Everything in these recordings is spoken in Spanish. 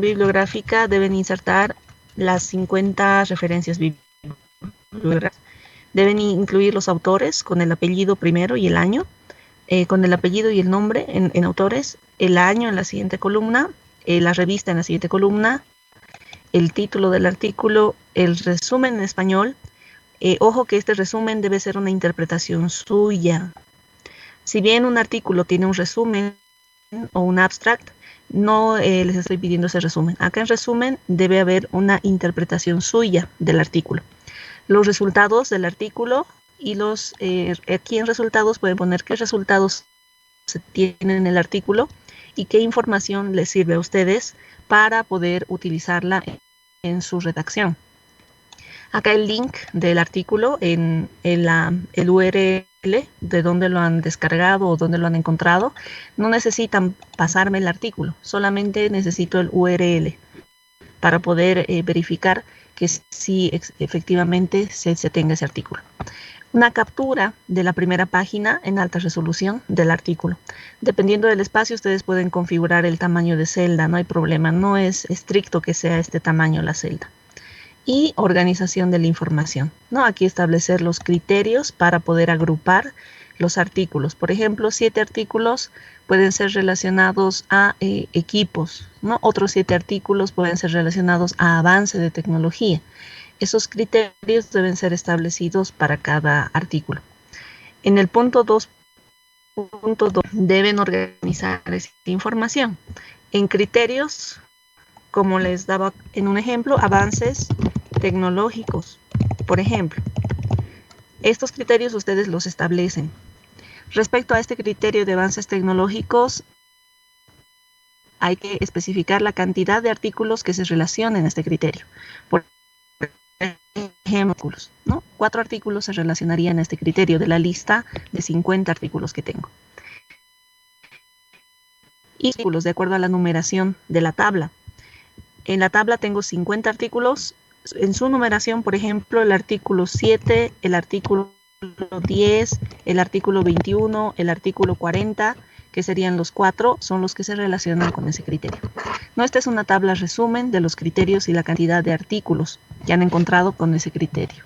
bibliográfica deben insertar las 50 referencias bibliográficas. Deben incluir los autores con el apellido primero y el año, con el apellido y el nombre en autores, el año en la siguiente columna, la revista en la siguiente columna, el título del artículo, el resumen en español. Ojo que este resumen debe ser una interpretación suya. Si bien un artículo tiene un resumen o un abstract, no les estoy pidiendo ese resumen. Acá en resumen debe haber una interpretación suya del artículo. Los resultados del artículo y aquí en resultados pueden poner qué resultados se tienen en el artículo y qué información les sirve a ustedes para poder utilizarla en su redacción. Acá el link del artículo en el URL de donde lo han descargado o donde lo han encontrado. No necesitan pasarme el artículo, solamente necesito el URL para poder verificar que sí efectivamente se tenga ese artículo. Una captura de la primera página en alta resolución del artículo. Dependiendo del espacio, ustedes pueden configurar el tamaño de celda, no hay problema, no es estricto que sea este tamaño la celda. Y organización de la información, ¿no? Aquí establecer los criterios para poder agrupar los artículos. Por ejemplo, 7 artículos pueden ser relacionados a equipos, ¿no? Otros 7 artículos pueden ser relacionados a avance de tecnología. Esos criterios deben ser establecidos para cada artículo. En el punto 2.2 deben organizar esa información. En criterios, como les daba en un ejemplo, avances tecnológicos, por ejemplo. Estos criterios ustedes los establecen. Respecto a este criterio de avances tecnológicos, hay que especificar la cantidad de artículos que se relacionen a este criterio. Por ejemplo, ¿no? 4 artículos se relacionarían a este criterio de la lista de 50 artículos que tengo. Y artículos de acuerdo a la numeración de la tabla. En la tabla tengo 50 artículos. En su numeración, por ejemplo, el artículo 7, el artículo 10, el artículo 21, el artículo 40, que serían los 4, son los que se relacionan con ese criterio. No, esta es una tabla resumen de los criterios y la cantidad de artículos que han encontrado con ese criterio.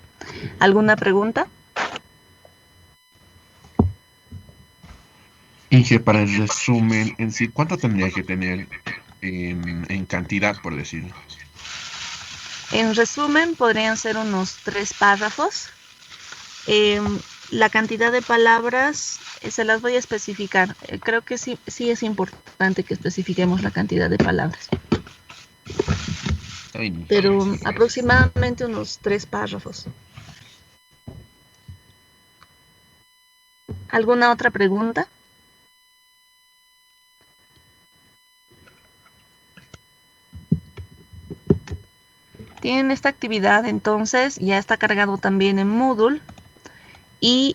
¿Alguna pregunta? Inge, para el resumen en sí, ¿cuánto tendría que tener en cantidad, por decirlo? En resumen, podrían ser unos 3 párrafos. La cantidad de palabras se las voy a especificar. Creo que sí es importante que especifiquemos la cantidad de palabras. Pero aproximadamente unos 3 párrafos. ¿Alguna otra pregunta? Tienen esta actividad, entonces ya está cargado también en Moodle y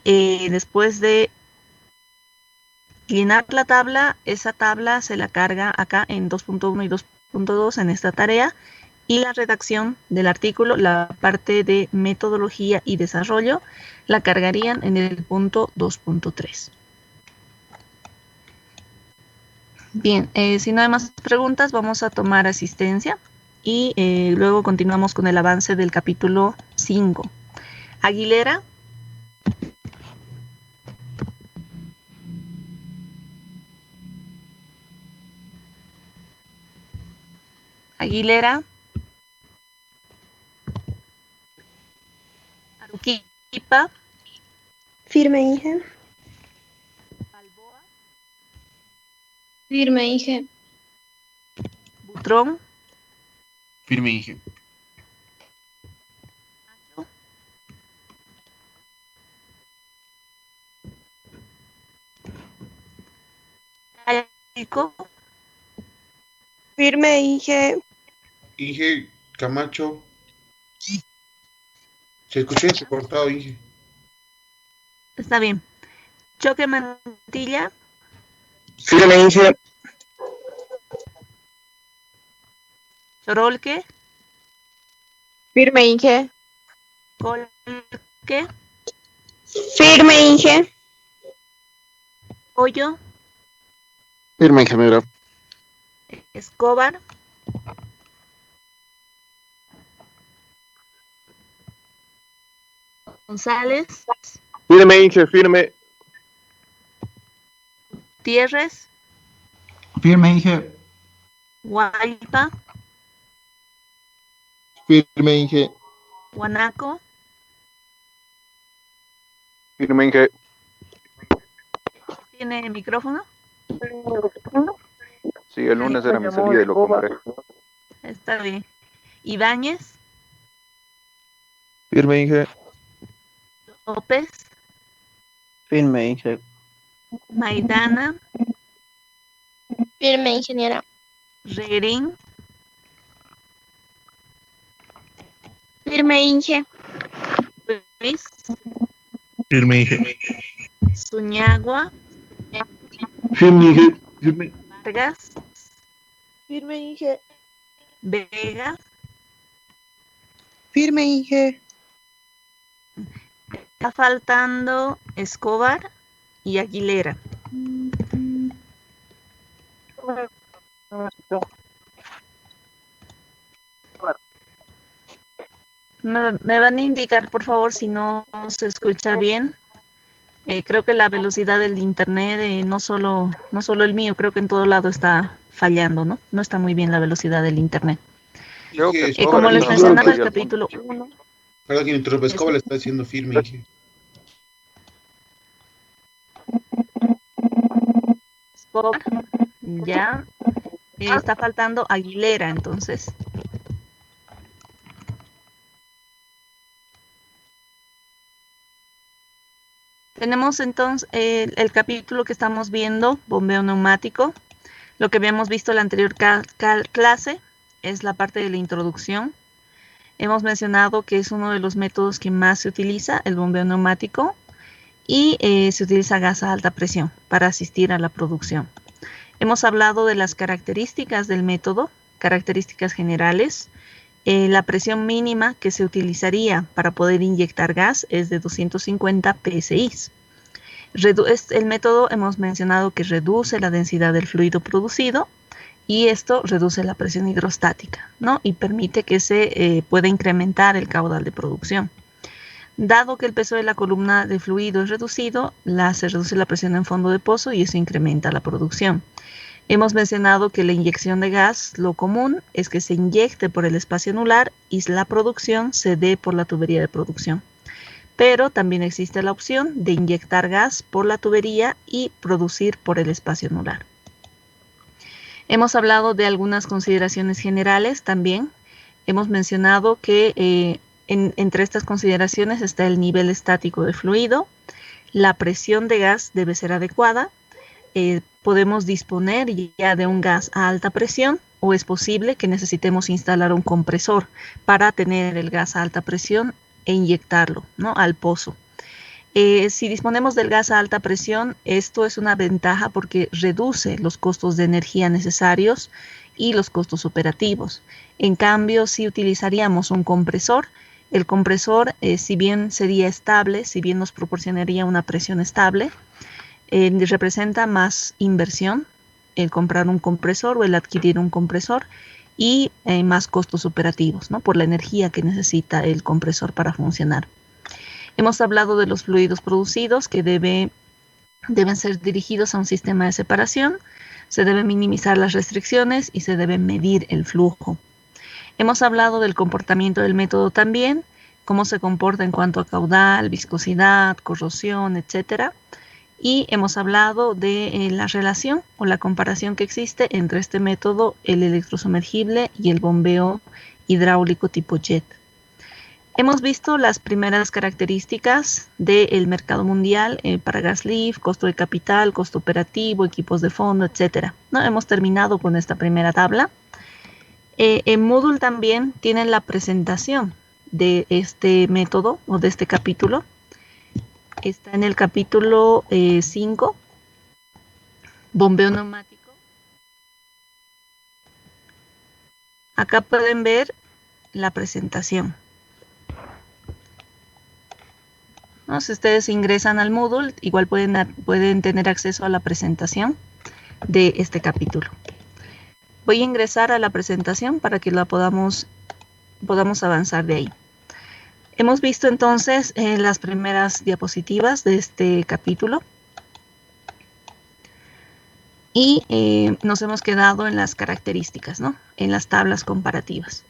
después de llenar la tabla, esa tabla se la carga acá en 2.1 y 2.2 en esta tarea, y la redacción del artículo, la parte de metodología y desarrollo, la cargarían en el punto 2.3. Bien, si no hay más preguntas, vamos a tomar asistencia y luego continuamos con el avance del capítulo 5. Aguilera. Aguilera. Aruquipa. Firme, Inge. Balboa. Firme, Inge. Butrón. Firme, Inge. Calco. Firme, Inge. Inge Camacho. Se escuchó entrecortado, Inge. Está bien. Choque Mantilla. Firme, Inge. Chorolque. Firme, Inge. Colque. Firme, Inge. Hoyo. Firme, ingeniero. Escobar. González, Firme, Inge, firme. Gutiérrez, Firme, Inge. Guaypa, Firme, Inge. Guanaco, Firme, Inge. ¿tiene micrófono? Sí, el lunes era mi salida y lo compré. Está bien. Ibáñez, Firme, Inge. López, Firme, Inge. Maidana, Firme, ingeniera. Reguerín, Firme, Inge. Luis, Firme, Inge. Zuñagua, Firme, Inge. Firme. Vargas, Firme, Inge. Vega, Firme, Inge. está faltando Escobar y Aguilera. Me van a indicar, por favor, si no se escucha bien. Creo que la velocidad del internet, no solo el mío, creo que en todo lado está fallando, ¿no? No está muy bien la velocidad del internet. Creo que Inge, Como les no, mencionaba, no, el no, capítulo 1, perdón que me interrumpa, Escobar le está diciendo firme, Inge. Escobar, ya, está faltando Aguilera, entonces. Tenemos entonces el capítulo que estamos viendo, bombeo neumático. Lo que habíamos visto en la anterior clase es la parte de la introducción. Hemos mencionado que es uno de los métodos que más se utiliza, el bombeo neumático, y se utiliza gas a alta presión para asistir a la producción. Hemos hablado de las características del método, características generales. La presión mínima que se utilizaría para poder inyectar gas es de 250 psi. El método hemos mencionado que reduce la densidad del fluido producido y esto reduce la presión hidrostática, ¿no? Y permite que se pueda incrementar el caudal de producción. Dado que el peso de la columna de fluido es reducido, se reduce la presión en fondo de pozo y eso incrementa la producción. Hemos mencionado que la inyección de gas, lo común es que se inyecte por el espacio anular y la producción se dé por la tubería de producción. Pero también existe la opción de inyectar gas por la tubería y producir por el espacio anular. Hemos hablado de algunas consideraciones generales también. Hemos mencionado que entre estas consideraciones está el nivel estático de fluido, la presión de gas debe ser adecuada, podemos disponer ya de un gas a alta presión o es posible que necesitemos instalar un compresor para tener el gas a alta presión e inyectarlo, ¿no?, al pozo. Si disponemos del gas a alta presión, esto es una ventaja porque reduce los costos de energía necesarios y los costos operativos. En cambio, si utilizaríamos un compresor, el compresor, si bien sería estable, si bien nos proporcionaría una presión estable, representa más inversión el comprar un compresor o el adquirir un compresor y más costos operativos, ¿no?, por la energía que necesita el compresor para funcionar. Hemos hablado de los fluidos producidos que deben ser dirigidos a un sistema de separación, se deben minimizar las restricciones y se debe medir el flujo. Hemos hablado del comportamiento del método también, cómo se comporta en cuanto a caudal, viscosidad, corrosión, etc. Y hemos hablado de la relación o la comparación que existe entre este método, el electrosumergible y el bombeo hidráulico tipo jet. Hemos visto las primeras características del mercado mundial para gas lift, costo de capital, costo operativo, equipos de fondo, etc. ¿No? Hemos terminado con esta primera tabla. En Moodle también tienen la presentación de este método o de este capítulo. Está en el capítulo 5, bombeo neumático. Acá pueden ver la presentación, ¿no? Si ustedes ingresan al Moodle, igual pueden tener acceso a la presentación de este capítulo. Voy a ingresar a la presentación para que la podamos avanzar de ahí. Hemos visto entonces las primeras diapositivas de este capítulo y nos hemos quedado en las características, ¿no? En las tablas comparativas.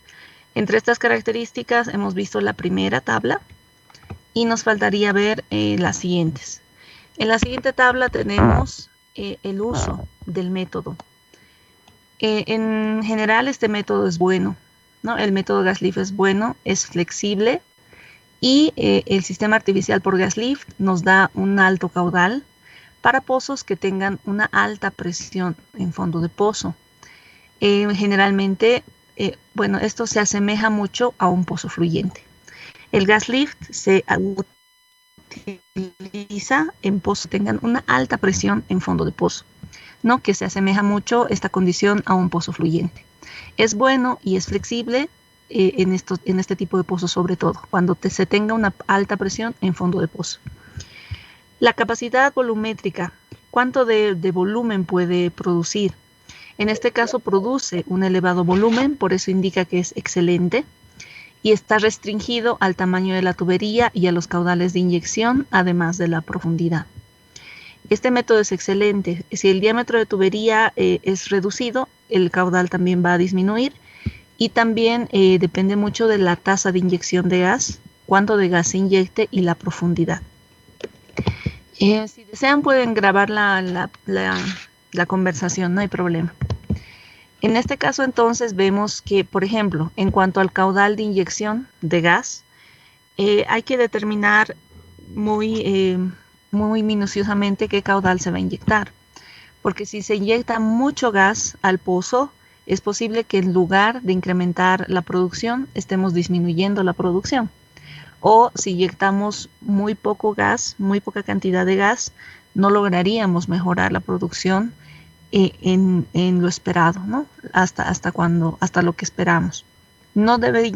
Entre estas características hemos visto la primera tabla y nos faltaría ver las siguientes. En la siguiente tabla tenemos el uso del método. En general este método es bueno, ¿no? El método gas lift es bueno, es flexible y el sistema artificial por gas lift nos da un alto caudal para pozos que tengan una alta presión en fondo de pozo. Generalmente, bueno, esto se asemeja mucho a un pozo fluyente. El gas lift se utiliza en pozos que tengan una alta presión en fondo de pozo, ¿no? Que se asemeja mucho esta condición a un pozo fluyente. Es bueno y es flexible en este tipo de pozos, sobre todo cuando se tenga una alta presión en fondo de pozo. La capacidad volumétrica, ¿cuánto de volumen puede producir? En este caso produce un elevado volumen, por eso indica que es excelente, y está restringido al tamaño de la tubería y a los caudales de inyección, además de la profundidad. Este método es excelente. Si el diámetro de tubería es reducido, el caudal también va a disminuir, y también depende mucho de la tasa de inyección de gas, cuánto de gas se inyecte y la profundidad. Si desean pueden grabar la conversación, no hay problema. En este caso entonces vemos que, por ejemplo, en cuanto al caudal de inyección de gas, hay que determinar muy minuciosamente qué caudal se va a inyectar. Porque si se inyecta mucho gas al pozo, es posible que en lugar de incrementar la producción, estemos disminuyendo la producción. O si inyectamos muy poco gas, muy poca cantidad de gas, no lograríamos mejorar la producción en lo esperado, ¿no? Hasta lo que esperamos. No debe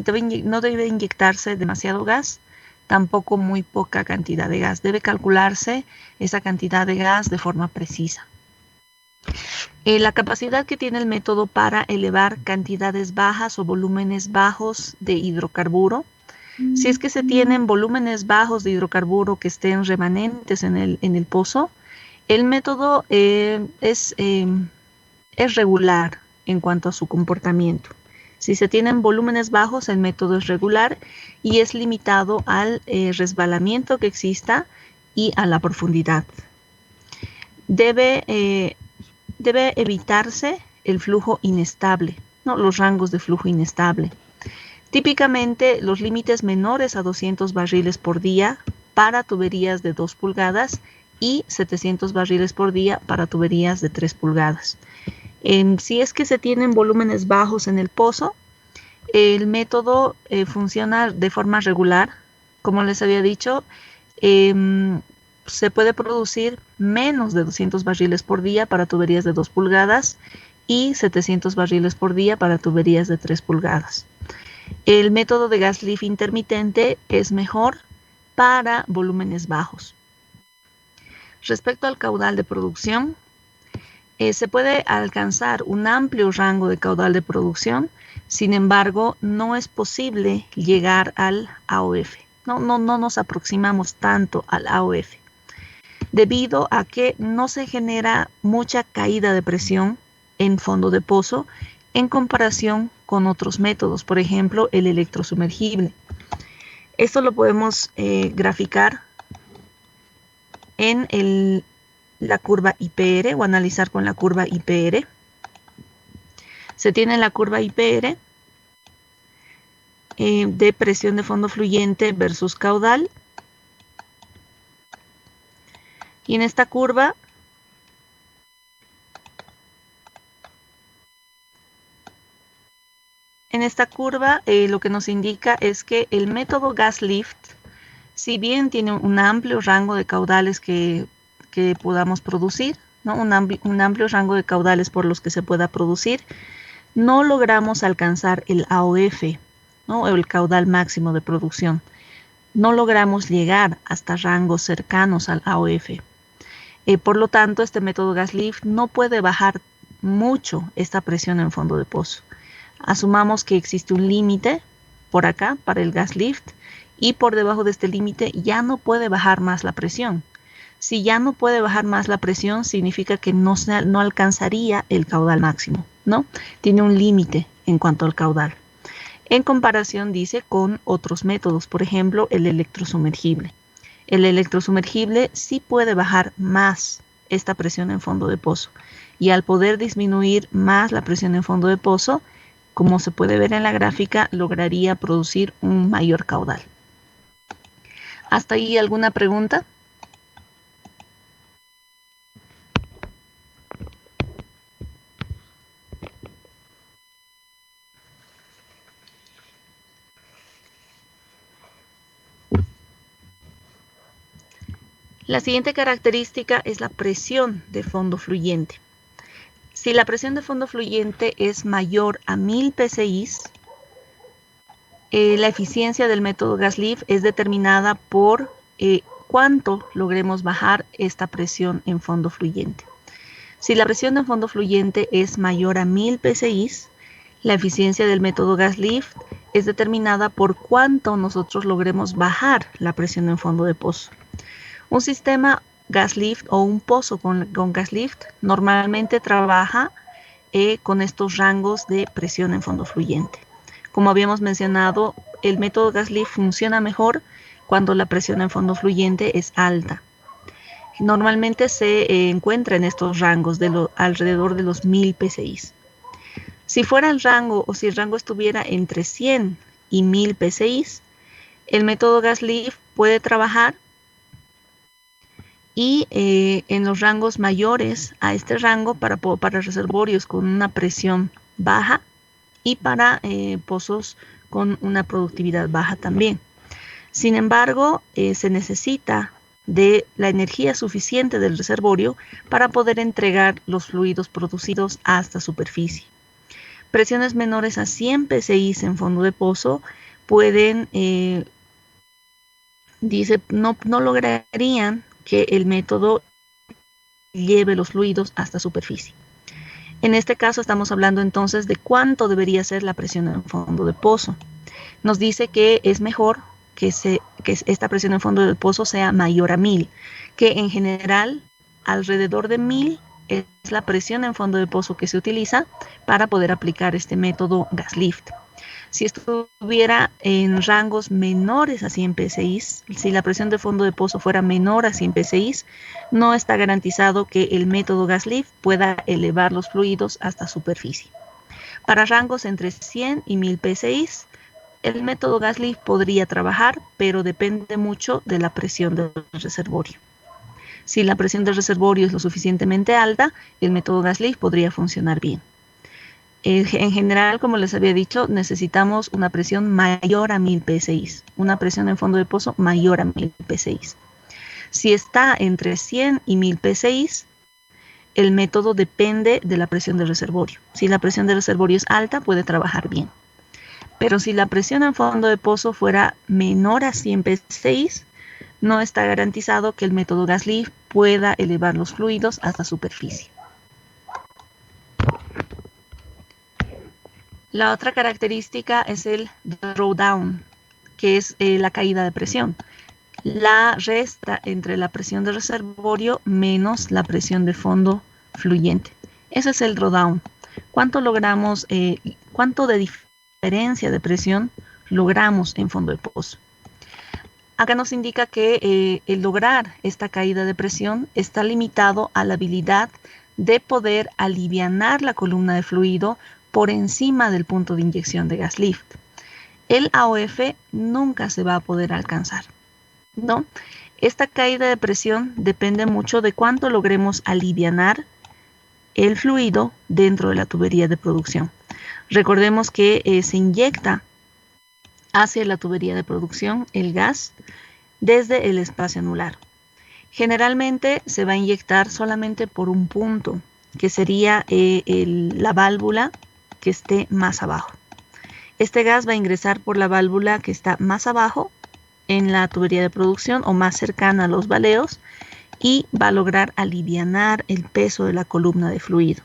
inyectarse demasiado gas, tampoco muy poca cantidad de gas. Debe calcularse esa cantidad de gas de forma precisa. La capacidad que tiene el método para elevar cantidades bajas o volúmenes bajos de hidrocarburo. Si es que se tienen volúmenes bajos de hidrocarburo que estén remanentes en el pozo, el método es regular en cuanto a su comportamiento. Si se tienen volúmenes bajos, el método es regular y es limitado al resbalamiento que exista y a la profundidad. Debe evitarse el flujo inestable, ¿no? Los rangos de flujo inestable. Típicamente los límites menores a 200 barriles por día para tuberías de 2 pulgadas y 700 barriles por día para tuberías de 3 pulgadas. Si es que se tienen volúmenes bajos en el pozo, el método funciona de forma regular. Como les había dicho, se puede producir menos de 200 barriles por día para tuberías de 2 pulgadas y 700 barriles por día para tuberías de 3 pulgadas. El método de gas lift intermitente es mejor para volúmenes bajos. Respecto al caudal de producción, se puede alcanzar un amplio rango de caudal de producción, sin embargo, no es posible llegar al AOF. No nos aproximamos tanto al AOF, debido a que no se genera mucha caída de presión en fondo de pozo en comparación con otros métodos, por ejemplo, el electrosumergible. Esto lo podemos graficar en la curva IPR o analizar con la curva IPR. Se tiene la curva IPR de presión de fondo fluyente versus caudal. Y en esta curva lo que nos indica es que el método gas lift, si bien tiene un amplio rango de caudales que podamos producir, ¿no? Un amplio rango de caudales por los que se pueda producir, no logramos alcanzar el AOF, ¿no? O el caudal máximo de producción. No logramos llegar hasta rangos cercanos al AOF. Por lo tanto, este método gas lift no puede bajar mucho esta presión en fondo de pozo. Asumamos que existe un límite por acá para el gas lift y por debajo de este límite ya no puede bajar más la presión. Si ya no puede bajar más la presión, significa que no alcanzaría el caudal máximo, ¿no? Tiene un límite en cuanto al caudal. En comparación, dice, con otros métodos, por ejemplo, el electrosumergible. El electrosumergible sí puede bajar más esta presión en fondo de pozo. Y al poder disminuir más la presión en fondo de pozo, como se puede ver en la gráfica, lograría producir un mayor caudal. ¿Hasta ahí alguna pregunta? La siguiente característica es la presión de fondo fluyente. Si la presión de fondo fluyente es mayor a 1000 psi, la eficiencia del método gas-lift es determinada por cuánto logremos bajar esta presión en fondo fluyente. Si la presión de fondo fluyente es mayor a 1000 psi, la eficiencia del método gas-lift es determinada por cuánto nosotros logremos bajar la presión en fondo de pozo. Un sistema gas-lift o un pozo con gas-lift normalmente trabaja con estos rangos de presión en fondo fluyente. Como habíamos mencionado, el método gas-lift funciona mejor cuando la presión en fondo fluyente es alta. Normalmente se encuentra en estos rangos de alrededor de los 1000 psi. Si fuera el rango o si el rango estuviera entre 100 y 1000 psi, el método gas-lift puede trabajar y en los rangos mayores a este rango para reservorios con una presión baja y para pozos con una productividad baja también. Sin embargo, se necesita de la energía suficiente del reservorio para poder entregar los fluidos producidos hasta superficie. Presiones menores a 100 psi en fondo de pozo pueden, no lograrían que el método lleve los fluidos hasta superficie. En este caso estamos hablando entonces de cuánto debería ser la presión en fondo de pozo. Nos dice que es mejor que esta presión en fondo del pozo sea mayor a 1000, que en general alrededor de 1000 es la presión en fondo de pozo que se utiliza para poder aplicar este método gas-lift. Si estuviera en rangos menores a 100 psi, si la presión de fondo de pozo fuera menor a 100 psi, no está garantizado que el método gas-lift pueda elevar los fluidos hasta superficie. Para rangos entre 100 y 1000 psi, el método gas-lift podría trabajar, pero depende mucho de la presión del reservorio. Si la presión del reservorio es lo suficientemente alta, el método gas-lift podría funcionar bien. En general, como les había dicho, necesitamos una presión mayor a 1000 psi, una presión en fondo de pozo mayor a 1000 psi. Si está entre 100 y 1000 psi, el método depende de la presión del reservorio. Si la presión del reservorio es alta, puede trabajar bien. Pero si la presión en fondo de pozo fuera menor a 100 psi, no está garantizado que el método gas-lift pueda elevar los fluidos hasta superficie. La otra característica es el drawdown, que es la caída de presión. La resta entre la presión del reservorio menos la presión de fondo fluyente. Ese es el drawdown. ¿Cuánto logramos, cuánto de diferencia de presión logramos en fondo de pozo? Acá nos indica que el lograr esta caída de presión está limitado a la habilidad de poder alivianar la columna de fluido por encima del punto de inyección de gas-lift. El AOF nunca se va a poder alcanzar, ¿no? Esta caída de presión depende mucho de cuánto logremos alivianar el fluido dentro de la tubería de producción. Recordemos que se inyecta hacia la tubería de producción el gas desde el espacio anular. Generalmente se va a inyectar solamente por un punto, que sería la válvula que esté más abajo. Este gas va a ingresar por la válvula que está más abajo en la tubería de producción o más cercana a los baleos y va a lograr alivianar el peso de la columna de fluido.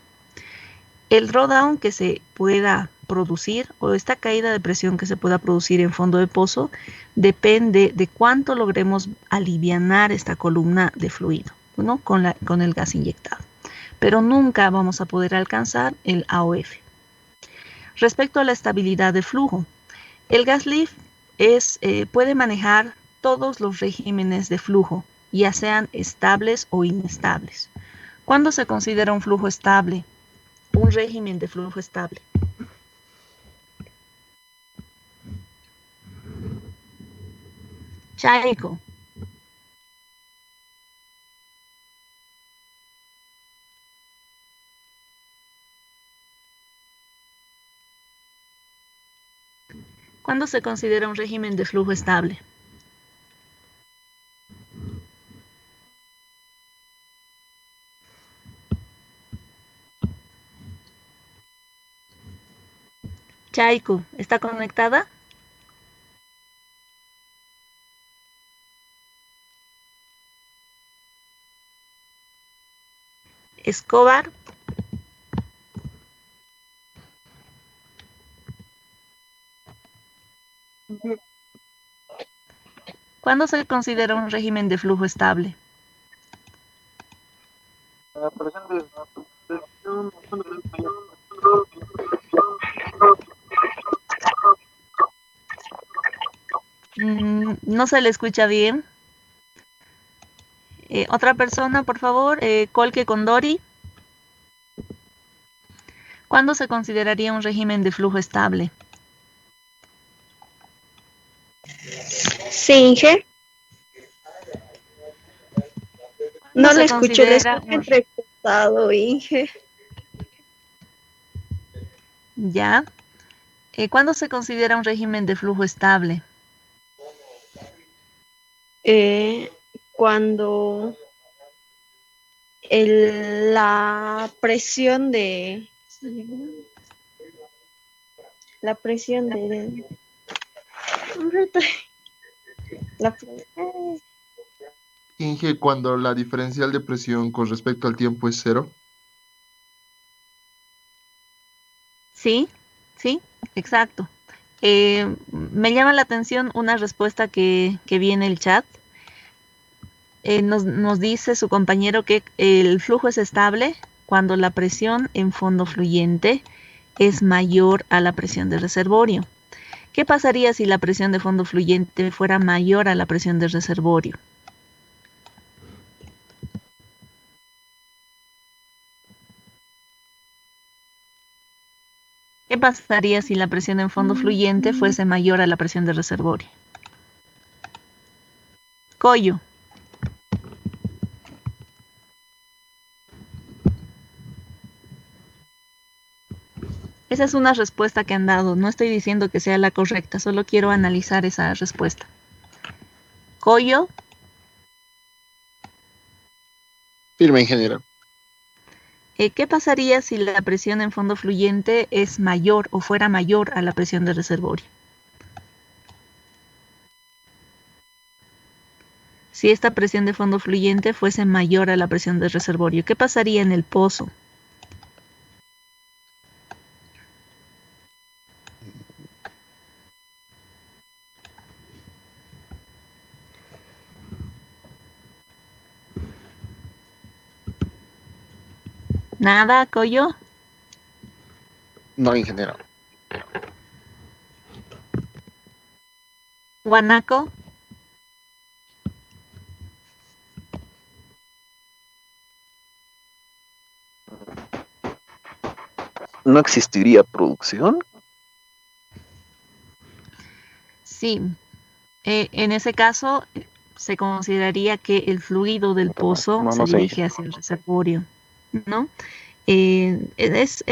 El drawdown que se pueda producir o esta caída de presión que se pueda producir en fondo de pozo depende de cuánto logremos alivianar esta columna de fluido, ¿no? con el gas inyectado. Pero nunca vamos a poder alcanzar el AOF. Respecto a la estabilidad de flujo, el gas lift puede manejar todos los regímenes de flujo, ya sean estables o inestables. ¿Cuándo se considera un flujo estable? Un régimen de flujo estable. Chaico. ¿Cuándo se considera un régimen de flujo estable? Chaico, ¿está conectada? Escobar. ¿Cuándo se considera un régimen de flujo estable? No se le escucha bien. Otra persona, por favor, Colque Condori. ¿Cuándo se consideraría un régimen de flujo estable? Sí, Inge. No le escucho, le escucho entrecortado, Inge. Ya. ¿Cuándo se considera un régimen de flujo estable? Cuando la presión de Inge, cuando la diferencial de presión con respecto al tiempo es cero. Sí, exacto. Me llama la atención una respuesta que vi en el chat. Nos dice su compañero que el flujo es estable cuando la presión en fondo fluyente es mayor a la presión de reservorio. ¿Qué pasaría si la presión de fondo fluyente fuera mayor a la presión de reservorio? ¿Qué pasaría si la presión en fondo fluyente fuese mayor a la presión de reservorio? Coyo. Esa es una respuesta que han dado. No estoy diciendo que sea la correcta, solo quiero analizar esa respuesta. Coyo. Firme, ingeniero. ¿Qué pasaría si la presión en fondo fluyente es mayor o fuera mayor a la presión de reservorio? Si esta presión de fondo fluyente fuese mayor a la presión de reservorio, ¿qué pasaría en el pozo? ¿Nada, Coyo? No, ingeniero. ¿Guanaco? ¿No existiría producción? Sí. En ese caso, se consideraría que el fluido del pozo se dirige hacia el reservorio, ¿no? Es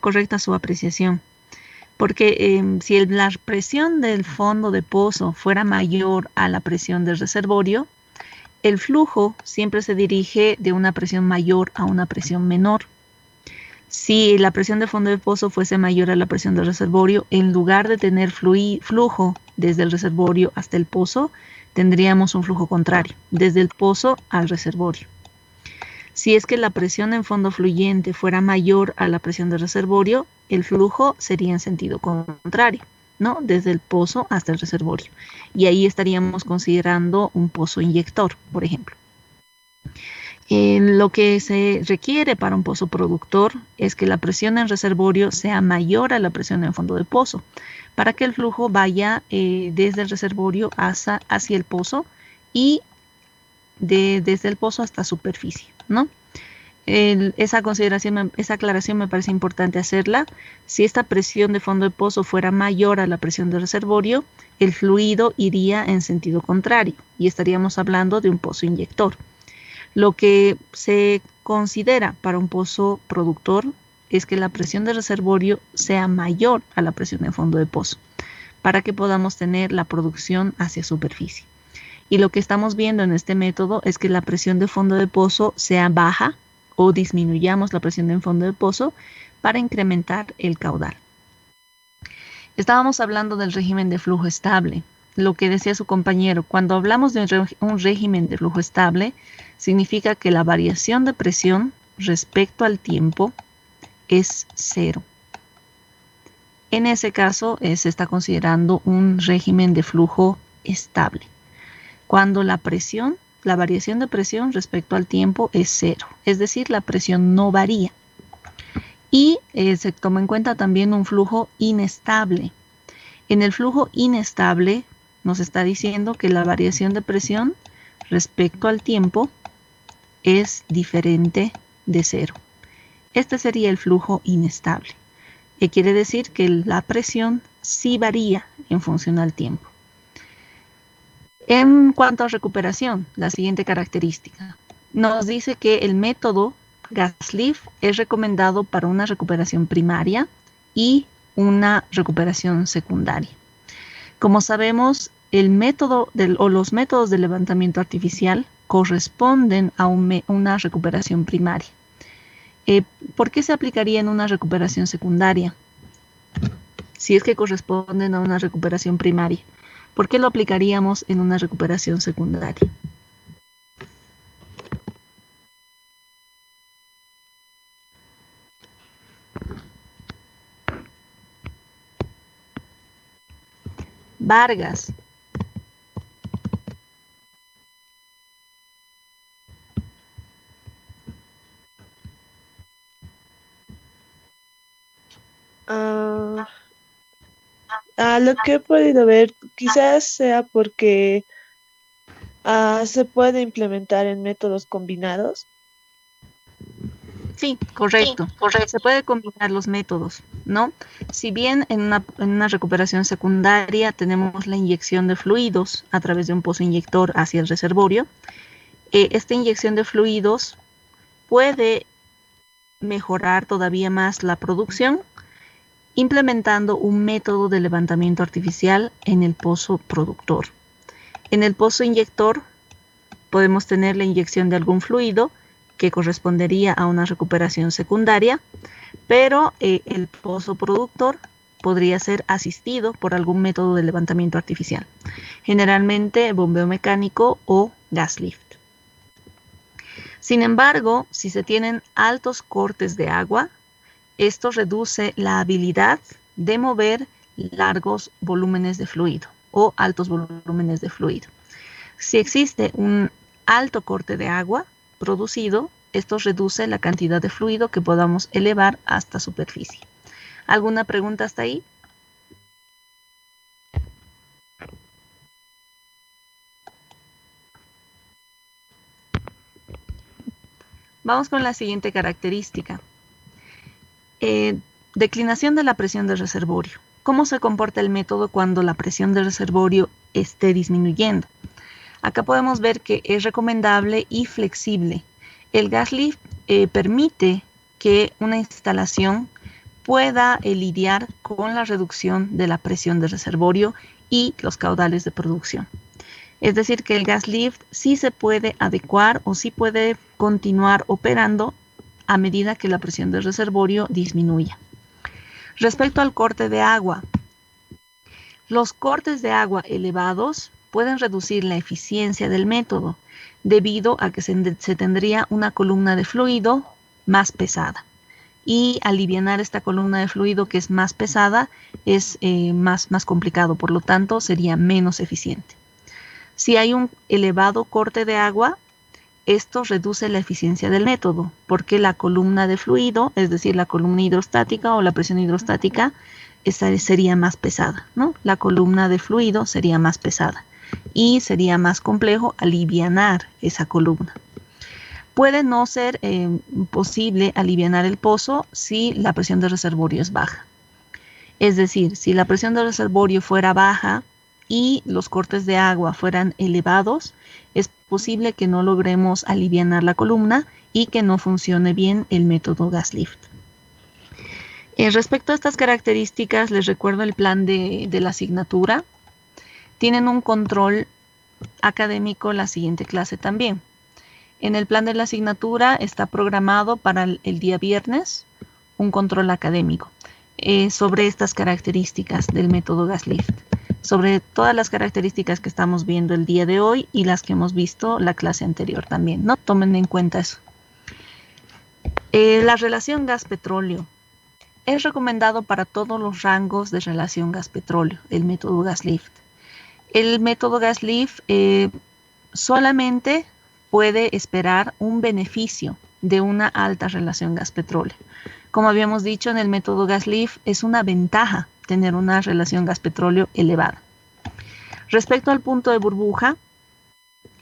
correcta su apreciación, porque si la presión del fondo de pozo fuera mayor a la presión del reservorio, el flujo siempre se dirige de una presión mayor a una presión menor. Si la presión de fondo de pozo fuese mayor a la presión del reservorio, en lugar de tener flujo desde el reservorio hasta el pozo, tendríamos un flujo contrario, desde el pozo al reservorio. Si es que la presión en fondo fluyente fuera mayor a la presión de reservorio, el flujo sería en sentido contrario, ¿no? Desde el pozo hasta el reservorio. Y ahí estaríamos considerando un pozo inyector, por ejemplo. Lo que se requiere para un pozo productor es que la presión en reservorio sea mayor a la presión en fondo de pozo, para que el flujo vaya desde el reservorio hacia el pozo y desde el pozo hasta superficie, ¿no? Esa aclaración me parece importante hacerla. Si esta presión de fondo de pozo fuera mayor a la presión de reservorio, el fluido iría en sentido contrario y estaríamos hablando de un pozo inyector. Lo que se considera para un pozo productor es que la presión de reservorio sea mayor a la presión de fondo de pozo, para que podamos tener la producción hacia superficie. Y lo que estamos viendo en este método es que la presión de fondo de pozo sea baja o disminuyamos la presión de fondo de pozo para incrementar el caudal. Estábamos hablando del régimen de flujo estable. Lo que decía su compañero, cuando hablamos de un régimen de flujo estable, significa que la variación de presión respecto al tiempo es cero. En ese caso, se está considerando un régimen de flujo estable. Cuando la variación de presión respecto al tiempo es cero, es decir, la presión no varía. Y se toma en cuenta también un flujo inestable. En el flujo inestable nos está diciendo que la variación de presión respecto al tiempo es diferente de cero. Este sería el flujo inestable, que quiere decir que la presión sí varía en función al tiempo. En cuanto a recuperación, la siguiente característica nos dice que el método gas lift es recomendado para una recuperación primaria y una recuperación secundaria. Como sabemos, el método los métodos de levantamiento artificial corresponden a una recuperación primaria. ¿Por qué se aplicaría en una recuperación secundaria? Si es que corresponden a una recuperación primaria, ¿por qué lo aplicaríamos en una recuperación secundaria? Vargas. A lo que he podido ver, quizás sea porque se puede implementar en métodos combinados. Sí, correcto. Se puede combinar los métodos, ¿no? Si bien en una recuperación secundaria tenemos la inyección de fluidos a través de un pozo inyector hacia el reservorio, esta inyección de fluidos puede mejorar todavía más la producción implementando un método de levantamiento artificial en el pozo productor. En el pozo inyector podemos tener la inyección de algún fluido que correspondería a una recuperación secundaria, pero el pozo productor podría ser asistido por algún método de levantamiento artificial, generalmente bombeo mecánico o gas lift. Sin embargo, si se tienen altos cortes de agua, esto reduce la habilidad de mover largos volúmenes de fluido o altos volúmenes de fluido. Si existe un alto corte de agua producido, esto reduce la cantidad de fluido que podamos elevar hasta superficie. ¿Alguna pregunta hasta ahí? Vamos con la siguiente característica. Declinación de la presión del reservorio. ¿Cómo se comporta el método cuando la presión del reservorio esté disminuyendo? Acá podemos ver que es recomendable y flexible. El gas lift permite que una instalación pueda lidiar con la reducción de la presión del reservorio y los caudales de producción. Es decir, que el gas lift sí se puede adecuar o sí puede continuar operando a medida que la presión del reservorio disminuya. Respecto al corte de agua, los cortes de agua elevados pueden reducir la eficiencia del método debido a que se tendría una columna de fluido más pesada. Y alivianar esta columna de fluido que es más pesada es más complicado, por lo tanto sería menos eficiente. Si hay un elevado corte de agua, esto reduce la eficiencia del método, porque la columna de fluido, es decir, la columna hidrostática o la presión hidrostática, sería más pesada, ¿no? La columna de fluido sería más pesada y sería más complejo alivianar esa columna. Puede no ser posible alivianar el pozo si la presión del reservorio es baja. Es decir, si la presión del reservorio fuera baja y los cortes de agua fueran elevados, es posible que no logremos alivianar la columna y que no funcione bien el método gas lift. Respecto a estas características, les recuerdo el plan de la asignatura. Tienen un control académico la siguiente clase también. En el plan de la asignatura está programado para el día viernes un control académico sobre estas características del método gas lift, sobre todas las características que estamos viendo el día de hoy y las que hemos visto la clase anterior también, ¿no? Tomen en cuenta eso. La relación gas-petróleo. Es recomendado para todos los rangos de relación gas-petróleo, el método gas lift. El método gas lift solamente puede esperar un beneficio de una alta relación gas-petróleo. Como habíamos dicho, en el método gas lift es una ventaja tener una relación gas-petróleo elevada. Respecto al punto de burbuja,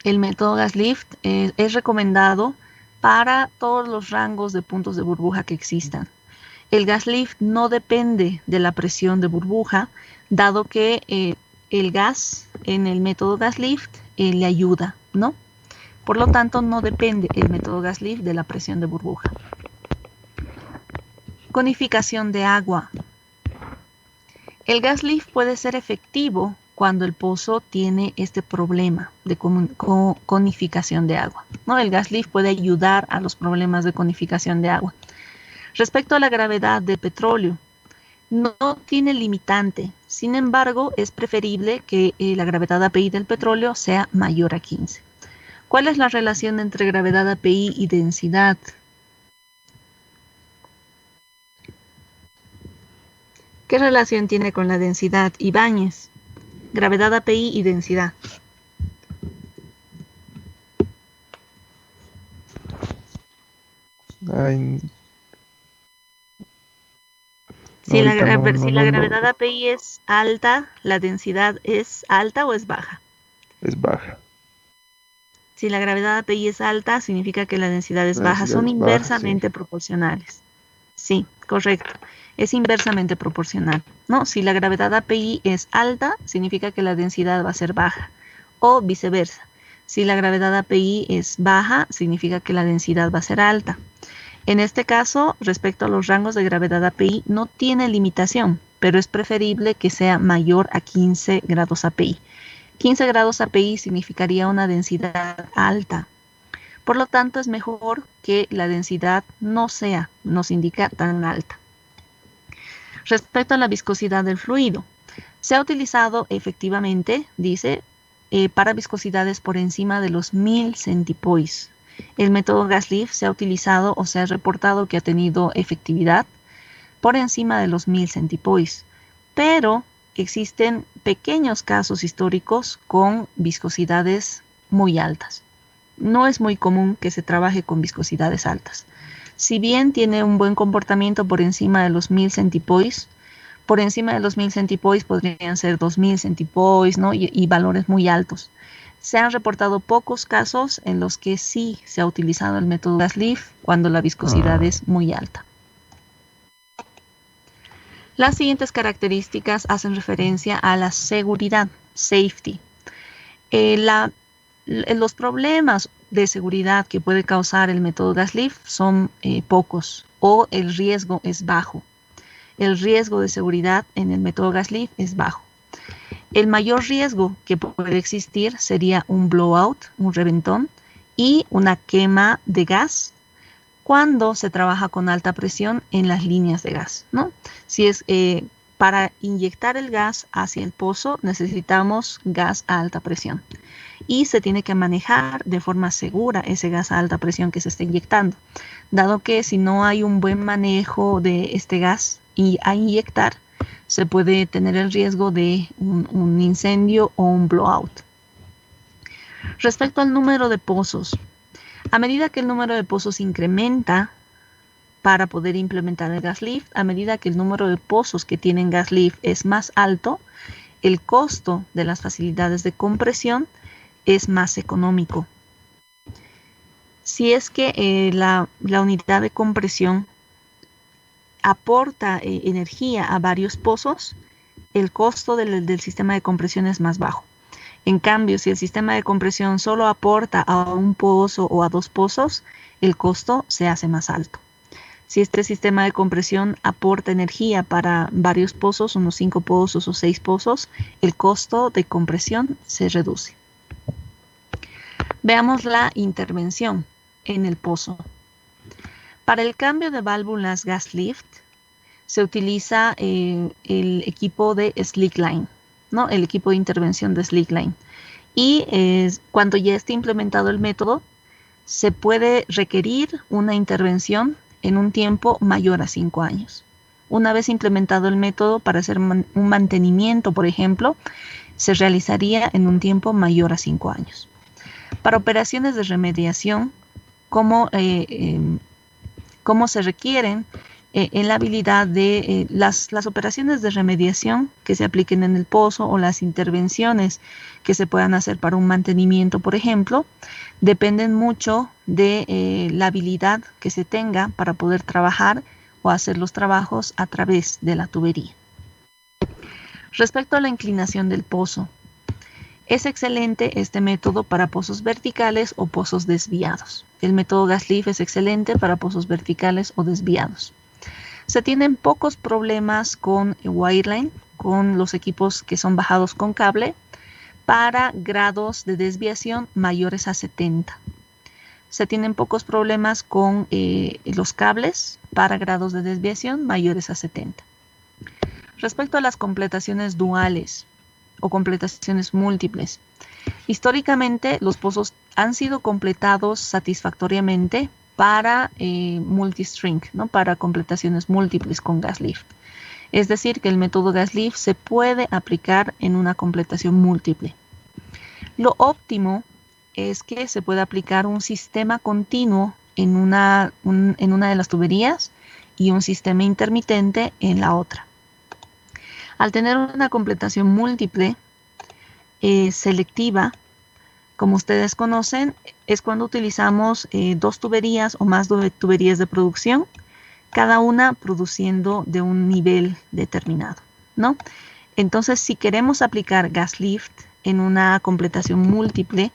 el método gas lift es recomendado para todos los rangos de puntos de burbuja que existan. El gas lift no depende de la presión de burbuja, dado que el gas en el método gas lift le ayuda, ¿no? Por lo tanto, no depende el método gas lift de la presión de burbuja. Conificación de agua. El gas lift puede ser efectivo cuando el pozo tiene este problema de conificación de agua, ¿no? El gas lift puede ayudar a los problemas de conificación de agua. Respecto a la gravedad del petróleo, no tiene limitante. Sin embargo, es preferible que la gravedad API del petróleo sea mayor a 15. ¿Cuál es la relación entre gravedad API y densidad? ¿Qué relación tiene con la densidad? Ibáñez, gravedad API y densidad. Si la gravedad API es alta, ¿la densidad es alta o es baja? Es baja. Si la gravedad API es alta, significa que la densidad es baja. Son inversamente proporcionales. Sí, correcto. Es inversamente proporcional, ¿no? Si la gravedad API es alta, significa que la densidad va a ser baja. O viceversa. Si la gravedad API es baja, significa que la densidad va a ser alta. En este caso, respecto a los rangos de gravedad API, no tiene limitación, pero es preferible que sea mayor a 15 grados API. 15 grados API significaría una densidad alta. Por lo tanto, es mejor que la densidad no sea, nos indica, tan alta. Respecto a la viscosidad del fluido, se ha utilizado efectivamente, dice, para viscosidades por encima de los 1000 centipoise. El método gas lift se ha utilizado o se ha reportado que ha tenido efectividad por encima de los 1000 centipoise, pero existen pequeños casos históricos con viscosidades muy altas. No es muy común que se trabaje con viscosidades altas. Si bien tiene un buen comportamiento por encima de los 1000 centipoise, por encima de los 1000 centipoise podrían ser 2000 centipoise, ¿no? y valores muy altos. Se han reportado pocos casos en los que sí se ha utilizado el método gas lift cuando la viscosidad es muy alta. Las siguientes características hacen referencia a la seguridad, safety. Los problemas de seguridad que puede causar el método gas lift son pocos o el riesgo es bajo. El riesgo de seguridad en el método gas lift es bajo. El mayor riesgo que puede existir sería un blowout, un reventón y una quema de gas cuando se trabaja con alta presión en las líneas de gas, ¿no? Si es para inyectar el gas hacia el pozo necesitamos gas a alta presión y se tiene que manejar de forma segura ese gas a alta presión que se está inyectando, dado que si no hay un buen manejo de este gas a inyectar, se puede tener el riesgo de un incendio o un blowout. Respecto al número de pozos, a medida que el número de pozos incrementa para poder implementar el gas lift, a medida que el número de pozos que tienen gas lift es más alto, el costo de las facilidades de compresión es más económico. Si es que la unidad de compresión aporta energía a varios pozos, el costo del sistema de compresión es más bajo. En cambio, si el sistema de compresión solo aporta a un pozo o a 2 pozos, el costo se hace más alto. Si este sistema de compresión aporta energía para varios pozos, unos 5 pozos o 6 pozos, el costo de compresión se reduce. Veamos la intervención en el pozo. Para el cambio de válvulas gas lift, se utiliza el equipo de Slickline, ¿no? El equipo de intervención de Slickline. Y cuando ya esté implementado el método, se puede requerir una intervención en un tiempo mayor a 5 años. Una vez implementado el método para hacer un mantenimiento, por ejemplo, se realizaría en un tiempo mayor a 5 años. Para operaciones de remediación, como se requieren en la habilidad de las operaciones de remediación que se apliquen en el pozo o las intervenciones que se puedan hacer para un mantenimiento, por ejemplo, dependen mucho de la habilidad que se tenga para poder trabajar o hacer los trabajos a través de la tubería. Respecto a la inclinación del pozo, es excelente este método para pozos verticales o pozos desviados. El método gas lift es excelente para pozos verticales o desviados. Se tienen pocos problemas con wireline, con los equipos que son bajados con cable, para grados de desviación mayores a 70. Se tienen pocos problemas con los cables para grados de desviación mayores a 70. Respecto a las completaciones duales o completaciones múltiples, históricamente los pozos han sido completados satisfactoriamente para multistring, ¿no? Para completaciones múltiples con gas lift. Es decir, que el método gas lift se puede aplicar en una completación múltiple. Lo óptimo es que se pueda aplicar un sistema continuo en una de las tuberías y un sistema intermitente en la otra. Al tener una completación múltiple selectiva, como ustedes conocen, es cuando utilizamos 2 tuberías o más tuberías de producción, cada una produciendo de un nivel determinado, ¿no? Entonces, si queremos aplicar gas lift en una completación múltiple,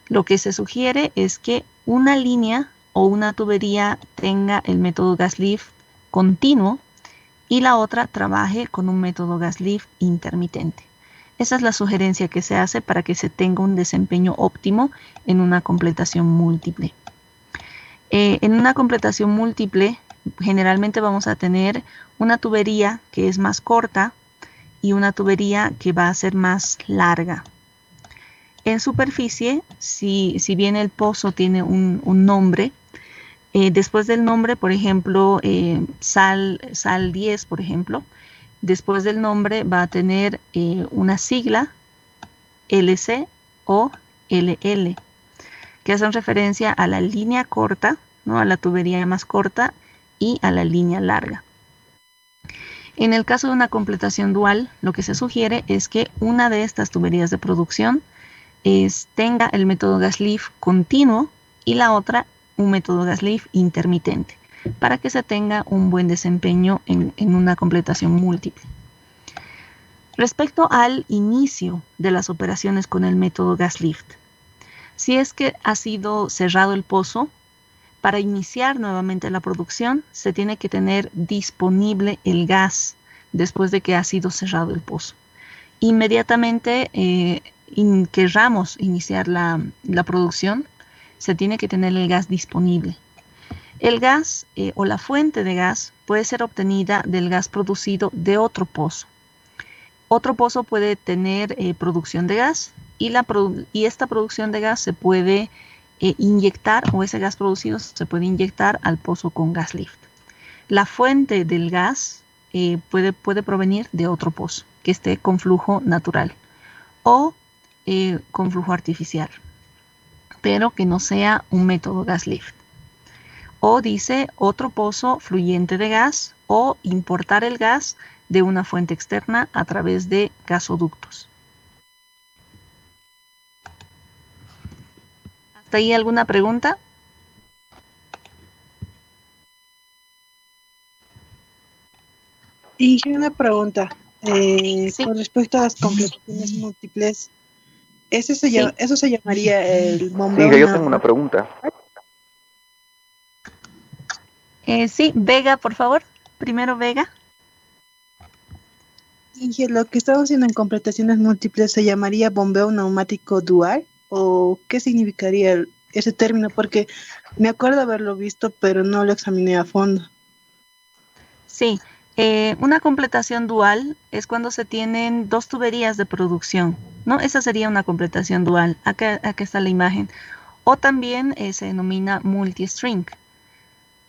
lo que se sugiere es que una línea o una tubería tenga el método gas lift continuo y la otra trabaje con un método gas lift intermitente. Esa es la sugerencia que se hace para que se tenga un desempeño óptimo en una completación múltiple. En una completación múltiple, generalmente vamos a tener una tubería que es más corta y una tubería que va a ser más larga. En superficie, si bien el pozo tiene un nombre, después del nombre, por ejemplo, sal 10, por ejemplo, después del nombre va a tener una sigla LC o LL, que hacen referencia a la línea corta, ¿no? A la tubería más corta y a la línea larga. En el caso de una completación dual, lo que se sugiere es que una de estas tuberías de producción tenga el método gas lift continuo y la otra un método gas lift intermitente, para que se tenga un buen desempeño en una completación múltiple. Respecto al inicio de las operaciones con el método gas lift, si es que ha sido cerrado el pozo, para iniciar nuevamente la producción se tiene que tener disponible el gas después de que ha sido cerrado el pozo. Inmediatamente querramos iniciar la producción, se tiene que tener el gas disponible. El gas o la fuente de gas puede ser obtenida del gas producido de otro pozo. Otro pozo puede tener producción de gas y esta producción de gas se puede inyectar, o ese gas producido se puede inyectar al pozo con gas lift. La fuente del gas puede provenir de otro pozo que esté con flujo natural o con flujo artificial, pero que no sea un método gas lift. O dice otro pozo fluyente de gas, o importar el gas de una fuente externa a través de gasoductos. ¿Hasta ahí alguna pregunta? Y una pregunta Sí. con respecto a las completaciones múltiples. ¿Eso se llamaría el bombeo? Inge, yo tengo una pregunta. Sí, Vega, por favor. Primero Vega. Inge, lo que estamos haciendo en completaciones múltiples se llamaría bombeo neumático dual, ¿o qué significaría ese término? Porque me acuerdo haberlo visto, pero no lo examiné a fondo. Sí, una completación dual es cuando se tienen dos tuberías de producción, ¿no? Esa sería una completación dual. Acá está la imagen. O también se denomina multi-string.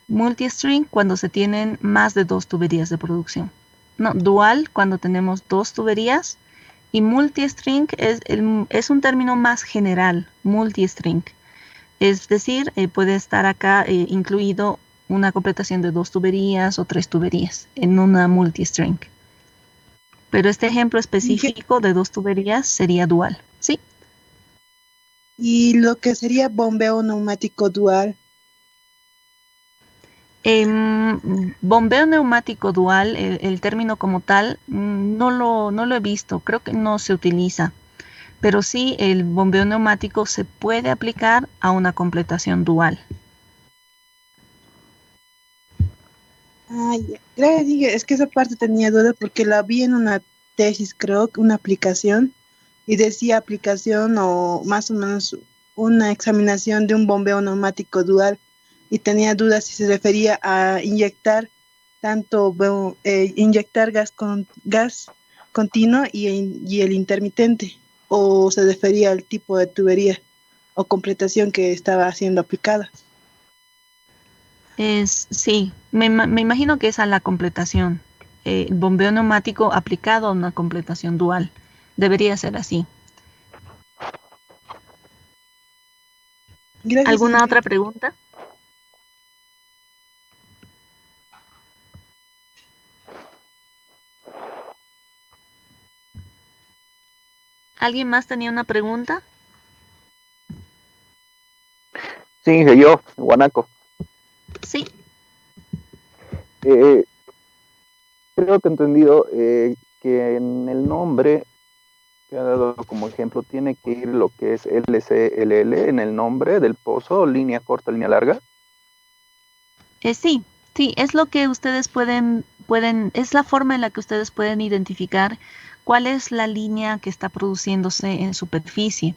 Multi-string cuando se tienen más de dos tuberías de producción. No, dual cuando tenemos dos tuberías, y multi-string es un término más general, multi-string. Es decir, puede estar acá incluido una completación de dos tuberías o tres tuberías en una multi-string. Pero este ejemplo específico de dos tuberías sería dual, ¿sí? Y lo que sería bombeo neumático dual. Bombeo neumático dual, el término como tal, no lo he visto, creo que no se utiliza. Pero sí, el bombeo neumático se puede aplicar a una completación dual. Ay, gracias, Inge. Es que esa parte tenía duda porque la vi en una tesis, creo que una aplicación, y decía aplicación o más o menos una examinación de un bombeo neumático dual, y tenía dudas si se refería a inyectar inyectar gas continuo y el intermitente, o se refería al tipo de tubería o completación que estaba siendo aplicada. Sí, me imagino que es a la completación. El bombeo neumático aplicado a una completación dual. Debería ser así. Gracias, ¿Alguna Inge. otra pregunta? ¿Alguien más tenía una pregunta? Sí, Inge, yo, Guanaco. Sí. Creo que he entendido que en el nombre que ha dado como ejemplo tiene que ir lo que es LCLL en el nombre del pozo, línea corta, línea larga. Sí, es lo que ustedes pueden, es la forma en la que ustedes pueden identificar cuál es la línea que está produciéndose en superficie.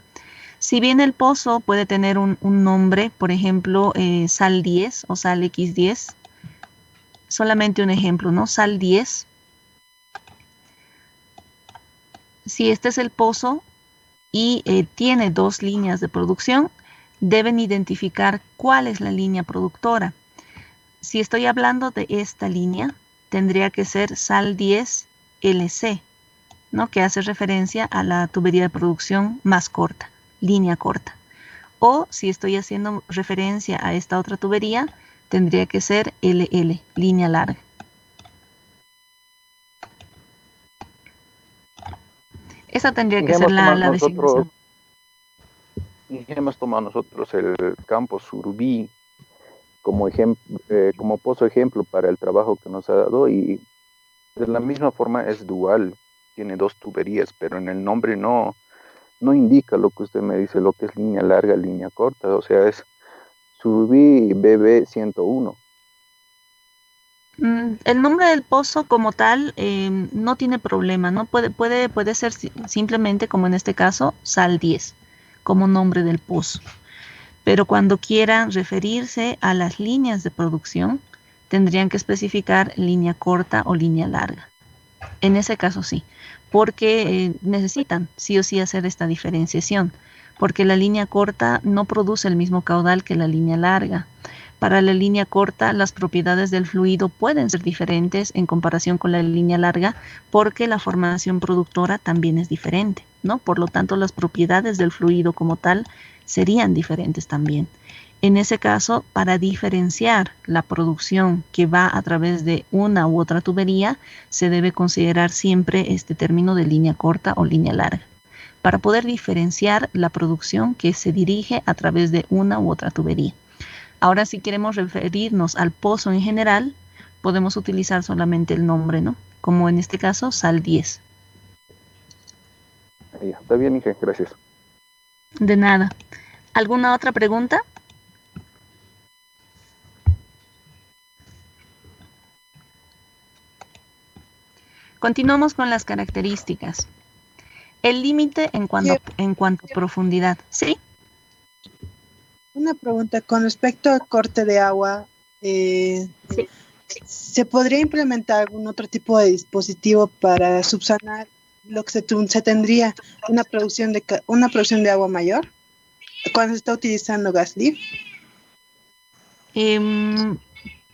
Si bien el pozo puede tener un nombre, por ejemplo, sal 10 o sal X10, solamente un ejemplo, ¿no? Sal 10. Si este es el pozo y tiene dos líneas de producción, deben identificar cuál es la línea productora. Si estoy hablando de esta línea, tendría que ser sal 10 LC, ¿no? Que hace referencia a la tubería de producción más corta, línea corta. O si estoy haciendo referencia a esta otra tubería, tendría que ser LL, línea larga. Esa tendría que ser la designación. Hemos tomado nosotros el campo Surubí como pozo ejemplo para el trabajo que nos ha dado, y de la misma forma es dual, tiene dos tuberías, pero en el nombre no indica lo que usted me dice, lo que es línea larga, línea corta, o sea, es Surubí BB 101. El nombre del pozo como tal no tiene problema, ¿no? Puede ser simplemente, como en este caso, sal 10, como nombre del pozo. Pero cuando quieran referirse a las líneas de producción, tendrían que especificar línea corta o línea larga. En ese caso sí, porque necesitan sí o sí hacer esta diferenciación, porque la línea corta no produce el mismo caudal que la línea larga. Para la línea corta, las propiedades del fluido pueden ser diferentes en comparación con la línea larga, porque la formación productora también es diferente, ¿no? Por lo tanto, las propiedades del fluido como tal serían diferentes también. En ese caso, para diferenciar la producción que va a través de una u otra tubería, se debe considerar siempre este término de línea corta o línea larga, para poder diferenciar la producción que se dirige a través de una u otra tubería. Ahora, si queremos referirnos al pozo en general, podemos utilizar solamente el nombre, ¿no? Como en este caso, sal 10. Está bien, Inge, gracias. De nada. ¿Alguna otra pregunta? Continuamos con las características. El límite en cuanto a profundidad. ¿Sí? Una pregunta con respecto al corte de agua. ¿Se podría implementar algún otro tipo de dispositivo para subsanar lo que se tendría una producción de agua mayor cuando se está utilizando gas lift?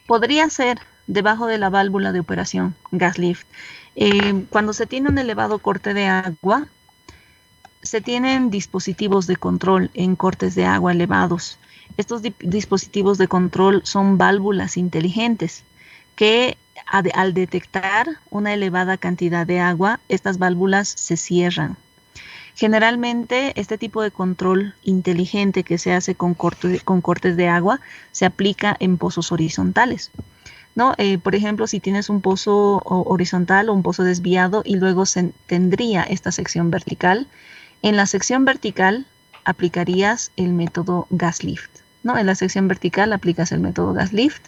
Podría ser debajo de la válvula de operación gas lift. Cuando se tiene un elevado corte de agua, se tienen dispositivos de control en cortes de agua elevados. Estos dispositivos de control son válvulas inteligentes que al detectar una elevada cantidad de agua, estas válvulas se cierran. Generalmente, este tipo de control inteligente que se hace con cortes de agua se aplica en pozos horizontales, ¿no? Por ejemplo, si tienes un pozo horizontal o un pozo desviado y luego se tendría esta sección vertical, en la sección vertical aplicarías el método gas lift, ¿no? En la sección vertical aplicas el método gas lift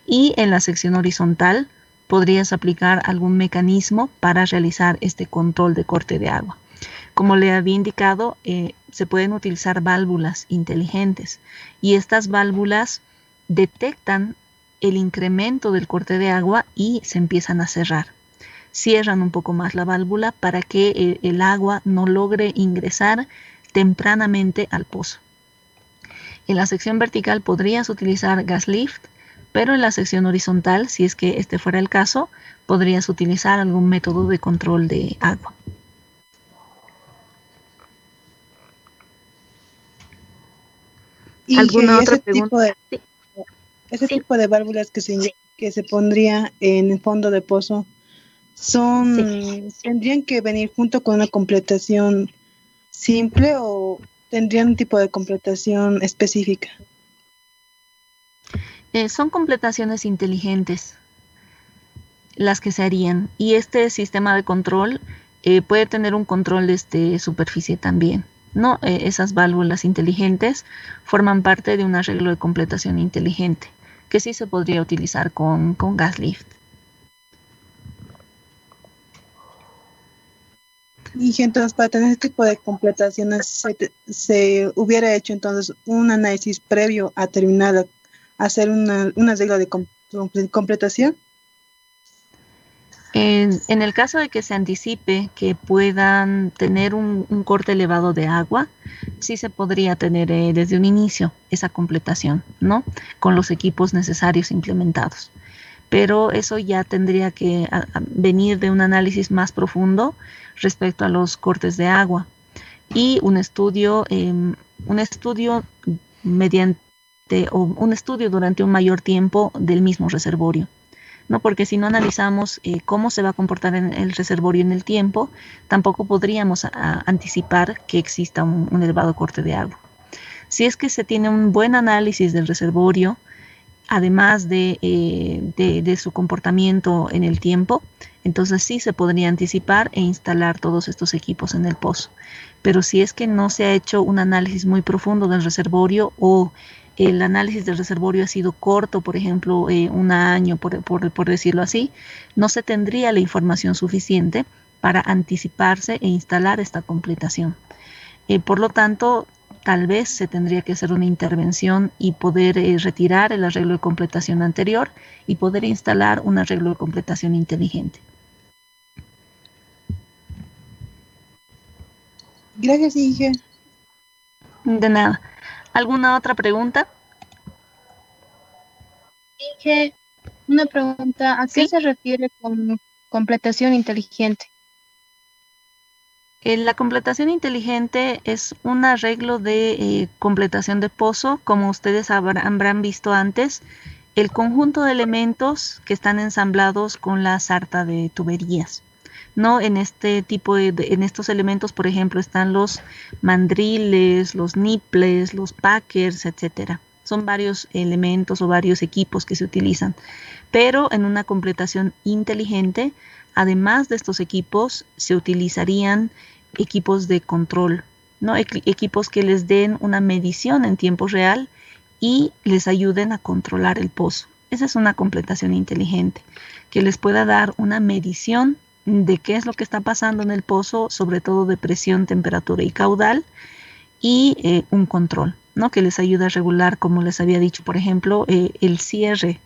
y en la sección horizontal podrías aplicar algún mecanismo para realizar este control de corte de agua. Como le había indicado, se pueden utilizar válvulas inteligentes y estas válvulas detectan el incremento del corte de agua y se empiezan a cerrar. Cierran un poco más la válvula para que el agua no logre ingresar tempranamente al pozo. En la sección vertical podrías utilizar gas lift, pero en la sección horizontal, si es que este fuera el caso, podrías utilizar algún método de control de agua. ¿Alguna otra pregunta? Ese tipo de válvulas que se pondría en el fondo de pozo, ¿tendrían que venir junto con una completación simple o tendrían un tipo de completación específica? Son completaciones inteligentes las que se harían, y este sistema de control puede tener un control de superficie también, ¿no? Esas válvulas inteligentes forman parte de un arreglo de completación inteligente que sí se podría utilizar con gas lift. Y entonces, para tener este tipo de completaciones, se hubiera hecho entonces un análisis previo a terminar, a hacer una regla de completación. En el caso de que se anticipe que puedan tener un corte elevado de agua, sí se podría tener desde un inicio esa completación, ¿no? Con los equipos necesarios implementados. Pero eso ya tendría que venir de un análisis más profundo respecto a los cortes de agua y un estudio durante un mayor tiempo del mismo reservorio, ¿no? Porque si no analizamos cómo se va a comportar en el reservorio en el tiempo, tampoco podríamos anticipar que exista un elevado corte de agua. Si es que se tiene un buen análisis del reservorio, además de su comportamiento en el tiempo, entonces sí se podría anticipar e instalar todos estos equipos en el pozo. Pero si es que no se ha hecho un análisis muy profundo del reservorio o el análisis del reservorio ha sido corto, por ejemplo, un año, por decirlo así, no se tendría la información suficiente para anticiparse e instalar esta completación. Por lo tanto, tal vez se tendría que hacer una intervención y poder retirar el arreglo de completación anterior y poder instalar un arreglo de completación inteligente. Gracias, Inge. De nada. ¿Alguna otra pregunta? Inge, una pregunta. ¿A qué Sí. se refiere con completación inteligente? La completación inteligente es un arreglo de completación de pozo, como ustedes habrán visto antes, el conjunto de elementos que están ensamblados con la sarta de tuberías. ¿No? En este tipo en estos elementos, por ejemplo, están los mandriles, los nipples, los packers, etcétera. Son varios elementos o varios equipos que se utilizan. Pero en una completación inteligente, además de estos equipos, se utilizarían equipos de control, ¿no? Equipos que les den una medición en tiempo real y les ayuden a controlar el pozo. Esa es una completación inteligente, que les pueda dar una medición de qué es lo que está pasando en el pozo, sobre todo de presión, temperatura y caudal, y un control, ¿no? Que les ayude a regular, como les había dicho, por ejemplo, el cierre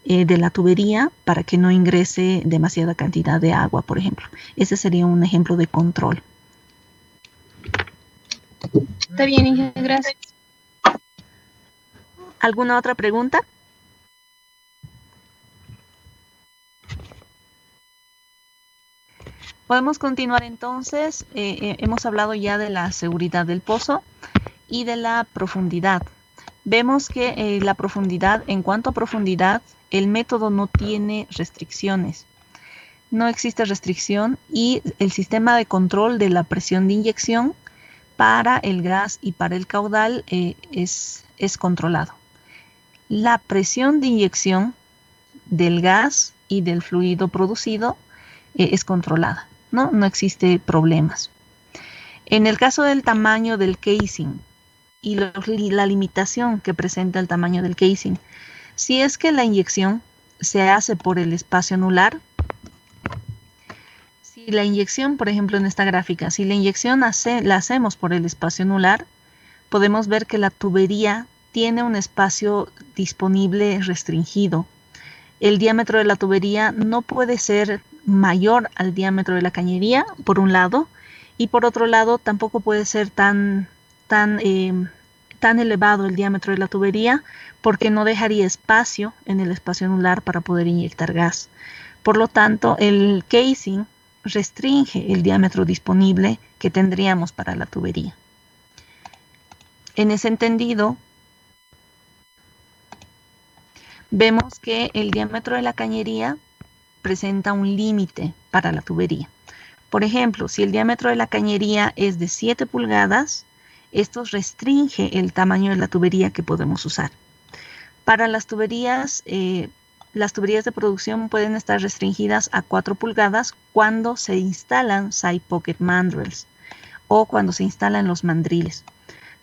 de la tubería para que no ingrese demasiada cantidad de agua, por ejemplo. Ese sería un ejemplo de control. Está bien, Inge, gracias. ¿Alguna otra pregunta? Podemos continuar entonces. Hemos hablado ya de la seguridad del pozo y de la profundidad. Vemos que la profundidad, en cuanto a profundidad, el método no tiene restricciones. No existe restricción y el sistema de control de la presión de inyección para el gas y para el caudal es controlado. La presión de inyección del gas y del fluido producido es controlada, ¿no? No existe problemas. En el caso del tamaño del casing y la limitación que presenta el tamaño del casing, si es que la inyección se hace por el espacio anular, si la inyección, por ejemplo en esta gráfica, si la inyección la hacemos por el espacio anular, podemos ver que la tubería tiene un espacio disponible restringido. El diámetro de la tubería no puede ser mayor al diámetro de la cañería, por un lado, y por otro lado tampoco puede ser tan elevado el diámetro de la tubería porque no dejaría espacio en el espacio anular para poder inyectar gas. Por lo tanto, el casing restringe el diámetro disponible que tendríamos para la tubería. En ese entendido, vemos que el diámetro de la cañería presenta un límite para la tubería. Por ejemplo, si el diámetro de la cañería es de 7 pulgadas, esto restringe el tamaño de la tubería que podemos usar. Para las tuberías de producción pueden estar restringidas a 4 pulgadas cuando se instalan side pocket mandrels o cuando se instalan los mandriles.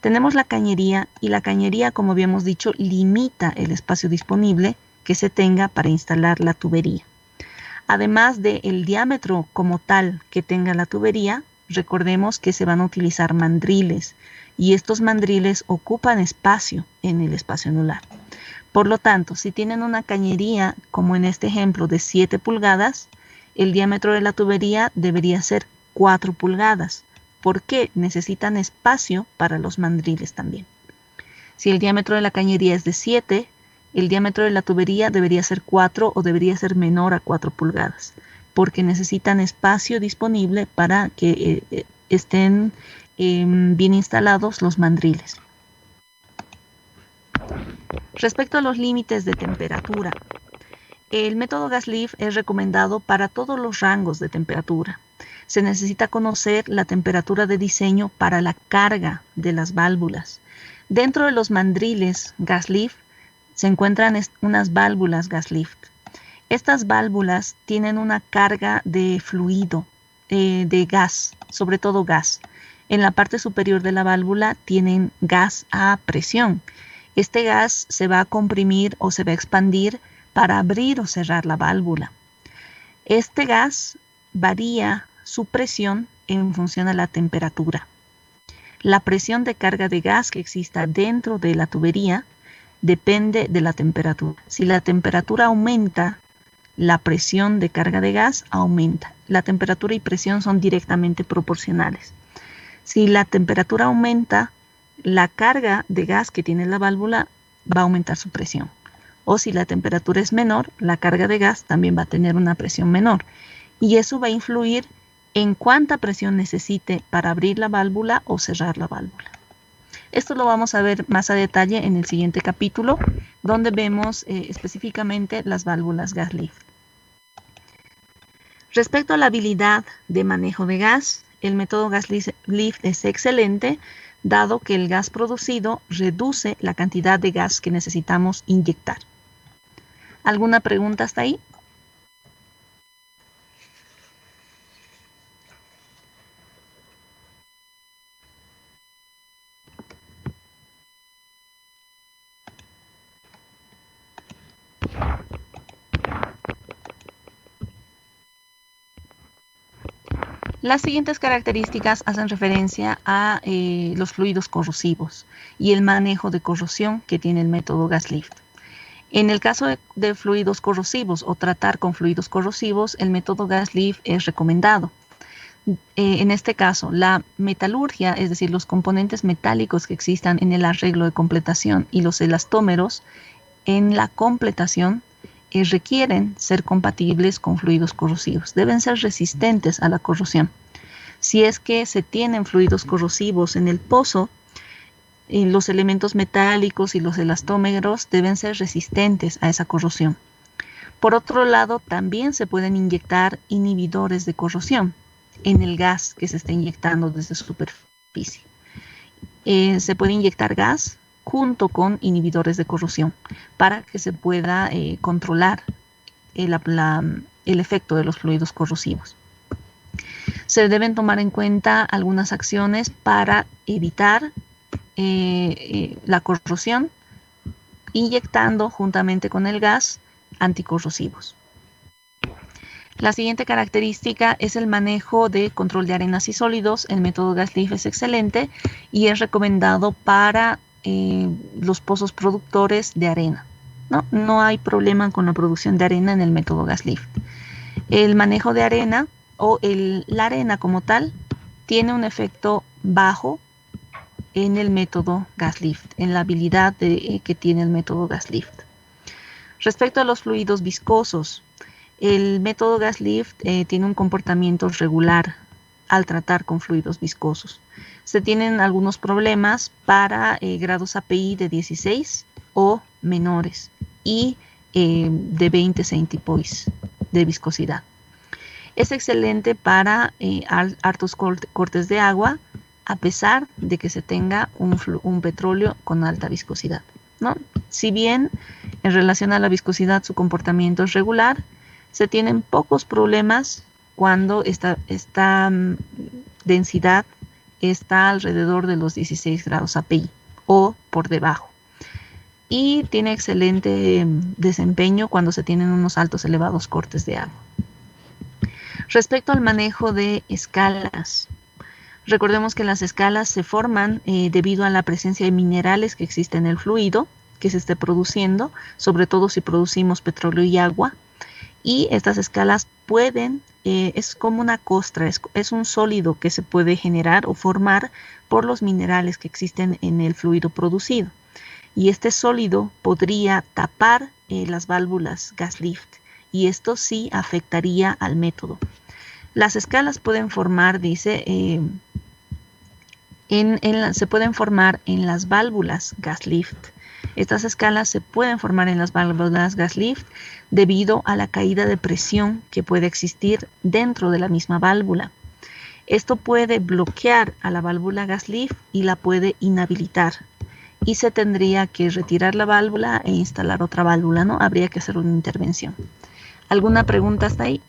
Tenemos la cañería y la cañería, como habíamos dicho, limita el espacio disponible que se tenga para instalar la tubería. Además del diámetro como tal que tenga la tubería, recordemos que se van a utilizar mandriles y estos mandriles ocupan espacio en el espacio anular. Por lo tanto, si tienen una cañería, como en este ejemplo, de 7 pulgadas, el diámetro de la tubería debería ser 4 pulgadas. ¿Por qué? Necesitan espacio para los mandriles también. Si el diámetro de la cañería es de 7, el diámetro de la tubería debería ser 4 o debería ser menor a 4 pulgadas, porque necesitan espacio disponible para que estén bien instalados los mandriles. Respecto a los límites de temperatura, el método gas lift es recomendado para todos los rangos de temperatura. Se necesita conocer la temperatura de diseño para la carga de las válvulas. Dentro de los mandriles gas lift se encuentran unas válvulas gas lift. Estas válvulas tienen una carga de fluido, de gas, sobre todo gas. En la parte superior de la válvula tienen gas a presión. Este gas se va a comprimir o se va a expandir para abrir o cerrar la válvula. Este gas varía su presión en función a la temperatura. La presión de carga de gas que exista dentro de la tubería depende de la temperatura. Si la temperatura aumenta, la presión de carga de gas aumenta. La temperatura y presión son directamente proporcionales. Si la temperatura aumenta, la carga de gas que tiene la válvula va a aumentar su presión. O si la temperatura es menor, la carga de gas también va a tener una presión menor. Y eso va a influir en cuánta presión necesite para abrir la válvula o cerrar la válvula. Esto lo vamos a ver más a detalle en el siguiente capítulo, donde vemos específicamente las válvulas gas lift. Respecto a la habilidad de manejo de gas, el método gas lift es excelente, dado que el gas producido reduce la cantidad de gas que necesitamos inyectar. ¿Alguna pregunta hasta ahí? Las siguientes características hacen referencia a los fluidos corrosivos y el manejo de corrosión que tiene el método gas lift. En el caso de fluidos corrosivos o tratar con fluidos corrosivos, el método gas lift es recomendado. En este caso, la metalurgia, es decir, los componentes metálicos que existan en el arreglo de completación y los elastómeros en la completación requieren ser compatibles con fluidos corrosivos. Deben ser resistentes a la corrosión. Si es que se tienen fluidos corrosivos en el pozo, los elementos metálicos y los elastómeros deben ser resistentes a esa corrosión. Por otro lado, también se pueden inyectar inhibidores de corrosión en el gas que se está inyectando desde su superficie. Se puede inyectar gas junto con inhibidores de corrosión para que se pueda controlar el efecto de los fluidos corrosivos. Se deben tomar en cuenta algunas acciones para evitar la corrosión, inyectando juntamente con el gas anticorrosivos. La siguiente característica es el manejo de control de arenas y sólidos. El método gas lift es excelente y es recomendado para los pozos productores de arena. No hay problema con la producción de arena en el método gas lift. El manejo de arena o la arena como tal tiene un efecto bajo en el método gas lift, en la habilidad que tiene el método gas lift. Respecto a los fluidos viscosos, el método gas lift tiene un comportamiento regular al tratar con fluidos viscosos. Se tienen algunos problemas para grados API de 16 o menores y de 20 centipoise de viscosidad. Es excelente para hartos cortes de agua, a pesar de que se tenga un petróleo con alta viscosidad, ¿no? Si bien en relación a la viscosidad su comportamiento es regular, se tienen pocos problemas cuando esta densidad está alrededor de los 16 grados API o por debajo. Y tiene excelente desempeño cuando se tienen unos altos elevados cortes de agua. Respecto al manejo de escalas, recordemos que las escalas se forman debido a la presencia de minerales que existen en el fluido que se esté produciendo, sobre todo si producimos petróleo y agua. Y estas escalas es como una costra, es un sólido que se puede generar o formar por los minerales que existen en el fluido producido. Y este sólido podría tapar las válvulas gas lift y esto sí afectaría al método. Las escalas pueden formar, dice, se pueden formar en las válvulas gas lift. Estas escalas se pueden formar en las válvulas gas lift debido a la caída de presión que puede existir dentro de la misma válvula. Esto puede bloquear a la válvula gas lift y la puede inhabilitar. Y se tendría que retirar la válvula e instalar otra válvula, ¿no? Habría que hacer una intervención. ¿Alguna pregunta hasta ahí?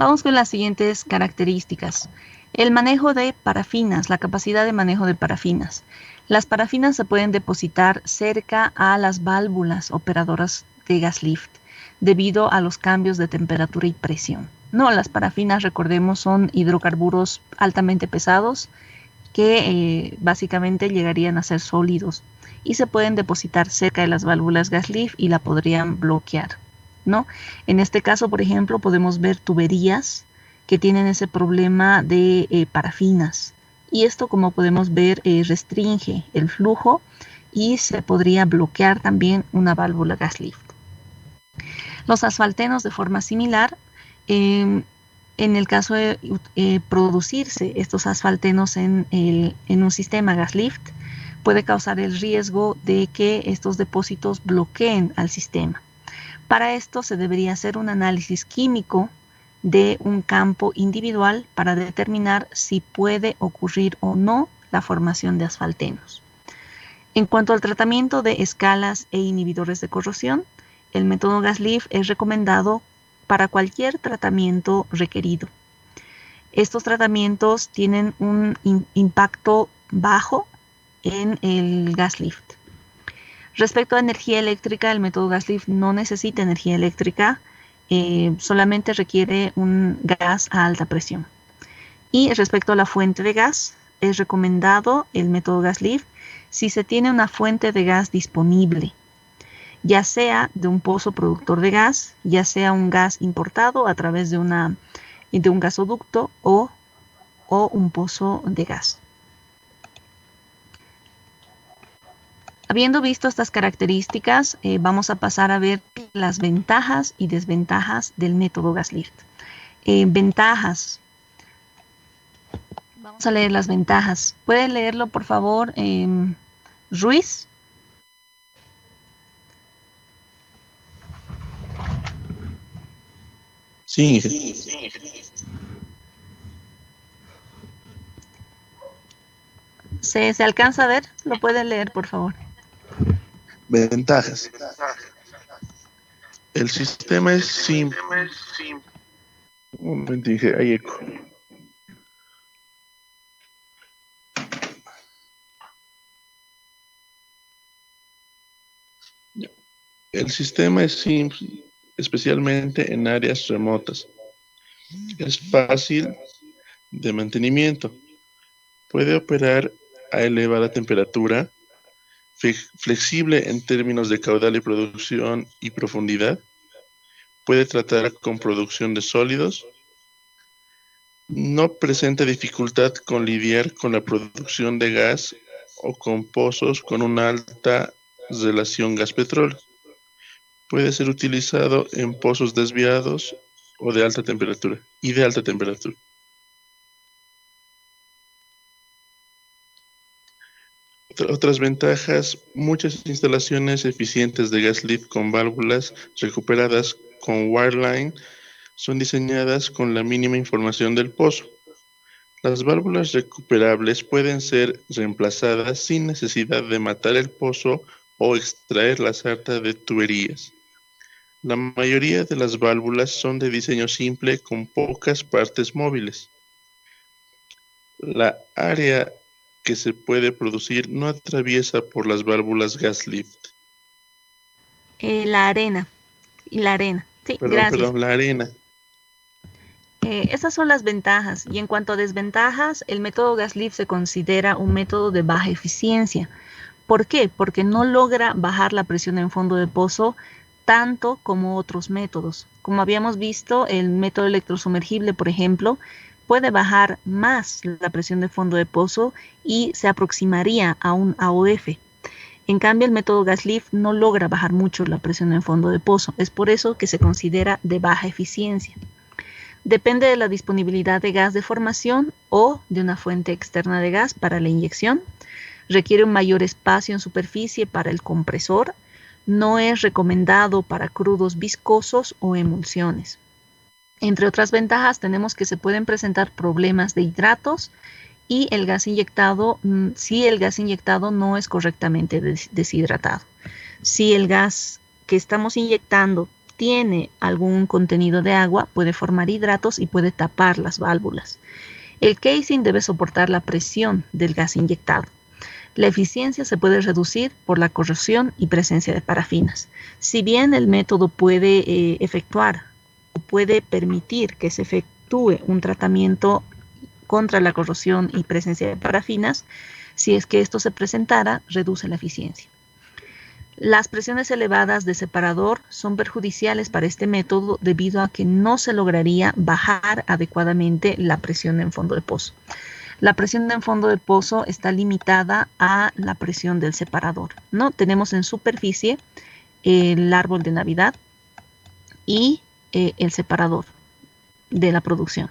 Vamos con las siguientes características. El manejo de parafinas, la capacidad de manejo de parafinas. Las parafinas se pueden depositar cerca a las válvulas operadoras de gas lift debido a los cambios de temperatura y presión. No, las parafinas, recordemos, son hidrocarburos altamente pesados que básicamente llegarían a ser sólidos y se pueden depositar cerca de las válvulas gas lift y la podrían bloquear, ¿no? En este caso, por ejemplo, podemos ver tuberías que tienen ese problema de parafinas y esto, como podemos ver, restringe el flujo y se podría bloquear también una válvula gas lift. Los asfaltenos, de forma similar, en el caso de producirse estos asfaltenos en un sistema gas lift, puede causar el riesgo de que estos depósitos bloqueen al sistema. Para esto se debería hacer un análisis químico de un campo individual para determinar si puede ocurrir o no la formación de asfaltenos. En cuanto al tratamiento de escalas e inhibidores de corrosión, el método gas lift es recomendado para cualquier tratamiento requerido. Estos tratamientos tienen un impacto bajo en el gas lift. Respecto a energía eléctrica, el método gas lift no necesita energía eléctrica, solamente requiere un gas a alta presión. Y respecto a la fuente de gas, es recomendado el método gas lift si se tiene una fuente de gas disponible, ya sea de un pozo productor de gas, ya sea un gas importado a través de un gasoducto o un pozo de gas. Habiendo visto estas características, vamos a pasar a ver las ventajas y desventajas del método gas lift. Ventajas. Vamos a leer las ventajas. ¿Puede leerlo, por favor, Ruiz? Sí. ¿Se alcanza a ver? ¿Lo puede leer, por favor? Ventajas. El sistema es simple. Un momento, dije, hay eco. El sistema es simple, especialmente en áreas remotas. Es fácil de mantenimiento. Puede operar a elevada temperatura, flexible en términos de caudal y producción y profundidad. Puede tratar con producción de sólidos. No presenta dificultad con lidiar con la producción de gas o con pozos con una alta relación gas-petróleo. Puede ser utilizado en pozos desviados o de alta temperatura y de alta temperatura. Otras ventajas: muchas instalaciones eficientes de gas lift con válvulas recuperadas con wireline son diseñadas con la mínima información del pozo. Las válvulas recuperables pueden ser reemplazadas sin necesidad de matar el pozo o extraer la sarta de tuberías. La mayoría de las válvulas son de diseño simple con pocas partes móviles. La área que se puede producir no atraviesa por las válvulas gas lift. La arena. Sí, gracias. La arena. Esas son las ventajas. Y en cuanto a desventajas, el método gas lift se considera un método de baja eficiencia. ¿Por qué? Porque no logra bajar la presión en fondo de pozo tanto como otros métodos. Como habíamos visto, el método electrosumergible, por ejemplo, puede bajar más la presión de fondo de pozo y se aproximaría a un AOF. En cambio, el método gas lift no logra bajar mucho la presión en fondo de pozo. Es por eso que se considera de baja eficiencia. Depende de la disponibilidad de gas de formación o de una fuente externa de gas para la inyección. Requiere un mayor espacio en superficie para el compresor. No es recomendado para crudos viscosos o emulsiones. Entre otras ventajas, tenemos que se pueden presentar problemas de hidratos y el gas inyectado, si el gas inyectado no es correctamente deshidratado. Si el gas que estamos inyectando tiene algún contenido de agua, puede formar hidratos y puede tapar las válvulas. El casing debe soportar la presión del gas inyectado. La eficiencia se puede reducir por la corrosión y presencia de parafinas. Si bien el método puede efectuar o puede permitir que se efectúe un tratamiento contra la corrosión y presencia de parafinas, si es que esto se presentara, reduce la eficiencia. Las presiones elevadas de separador son perjudiciales para este método debido a que no se lograría bajar adecuadamente la presión en fondo de pozo. La presión en fondo de pozo está limitada a la presión del separador, ¿no? Tenemos en superficie el árbol de Navidad y el separador de la producción.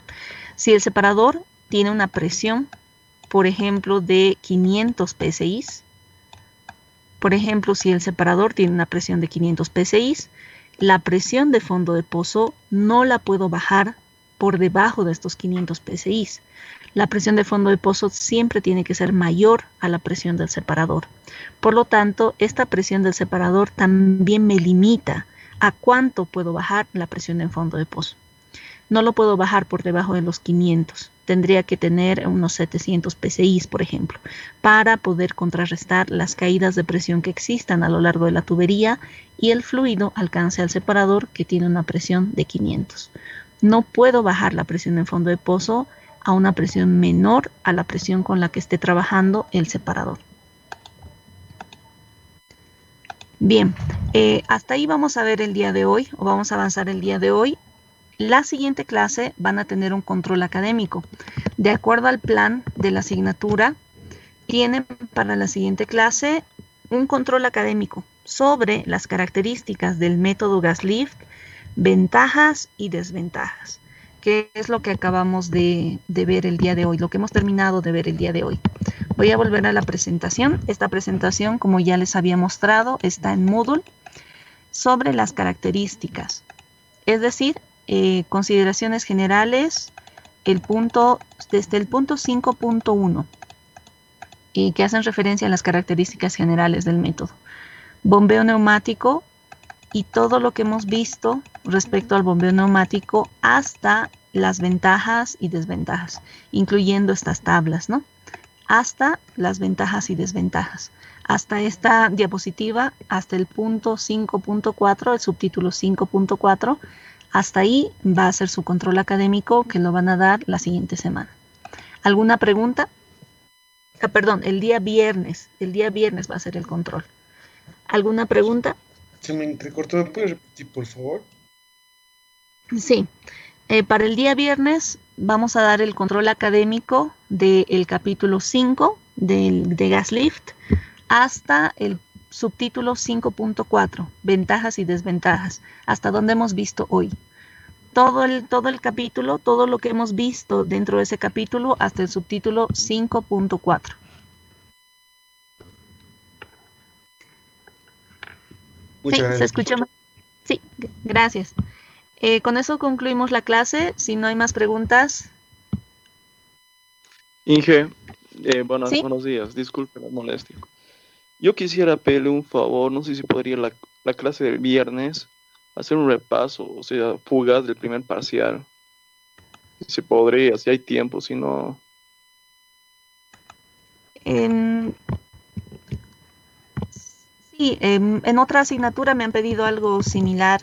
Si el separador tiene una presión, por ejemplo, de 500 psi, por ejemplo, si el separador tiene una presión de 500 psi, la presión de fondo de pozo no la puedo bajar por debajo de estos 500 psi. La presión de fondo de pozo siempre tiene que ser mayor a la presión del separador. Por lo tanto, esta presión del separador también me limita a cuánto puedo bajar la presión en fondo de pozo. No lo puedo bajar por debajo de los 500. Tendría que tener unos 700 psi, por ejemplo, para poder contrarrestar las caídas de presión que existan a lo largo de la tubería y el fluido alcance al separador que tiene una presión de 500. No puedo bajar la presión en fondo de pozo a una presión menor a la presión con la que esté trabajando el separador. Bien, hasta ahí vamos a ver el día de hoy, o vamos a avanzar el día de hoy. La siguiente clase van a tener un control académico. De acuerdo al plan de la asignatura, tienen para la siguiente clase un control académico sobre las características del método gas lift, ventajas y desventajas, que es lo que acabamos de ver el día de hoy, lo que hemos terminado de ver el día de hoy. Voy a volver a la presentación. Esta presentación, como ya les había mostrado, está en Moodle sobre las características, es decir, consideraciones generales, desde el punto 5.1, que hacen referencia a las características generales del método. Bombeo neumático y todo lo que hemos visto respecto al bombeo neumático hasta las ventajas y desventajas, incluyendo estas tablas, ¿no? Hasta las ventajas y desventajas. Hasta esta diapositiva, hasta el punto 5.4, el subtítulo 5.4, hasta ahí va a ser su control académico que lo van a dar la siguiente semana. ¿Alguna pregunta? Perdón, el día viernes va a ser el control. ¿Alguna pregunta? Se me entrecortó, ¿me puedes repetir, por favor? Sí. Para el día viernes vamos a dar el control académico del capítulo 5 de Gas Lift hasta el subtítulo 5.4, ventajas y desventajas, hasta donde hemos visto hoy. Todo el capítulo, todo lo que hemos visto dentro de ese capítulo hasta el subtítulo 5.4. Muchas Sí, gracias. ¿se escucha más? Sí, gracias. Con eso concluimos la clase. Si no hay más preguntas. Inge, ¿Sí? buenos días, disculpe la molestia. Yo quisiera pedirle un favor, no sé si podría la clase del viernes hacer un repaso, o sea, fugaz del primer parcial. Si se podría, si hay tiempo, si no... Sí, en otra asignatura me han pedido algo similar,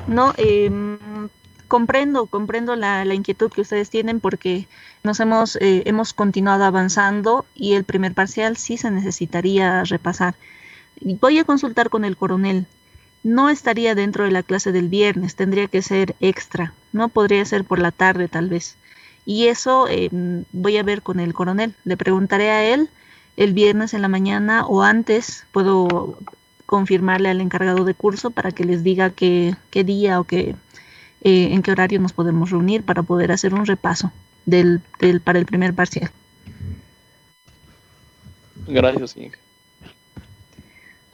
¿no? Comprendo la inquietud que ustedes tienen porque hemos continuado avanzando y el primer parcial sí se necesitaría repasar. Voy a consultar con el coronel. No estaría dentro de la clase del viernes, tendría que ser extra, ¿no? Podría ser por la tarde tal vez. Y eso voy a ver con el coronel. Le preguntaré a él el viernes en la mañana o antes. Puedo confirmarle al encargado de curso para que les diga qué día o en qué horario nos podemos reunir para poder hacer un repaso para el primer parcial. Gracias, Inge.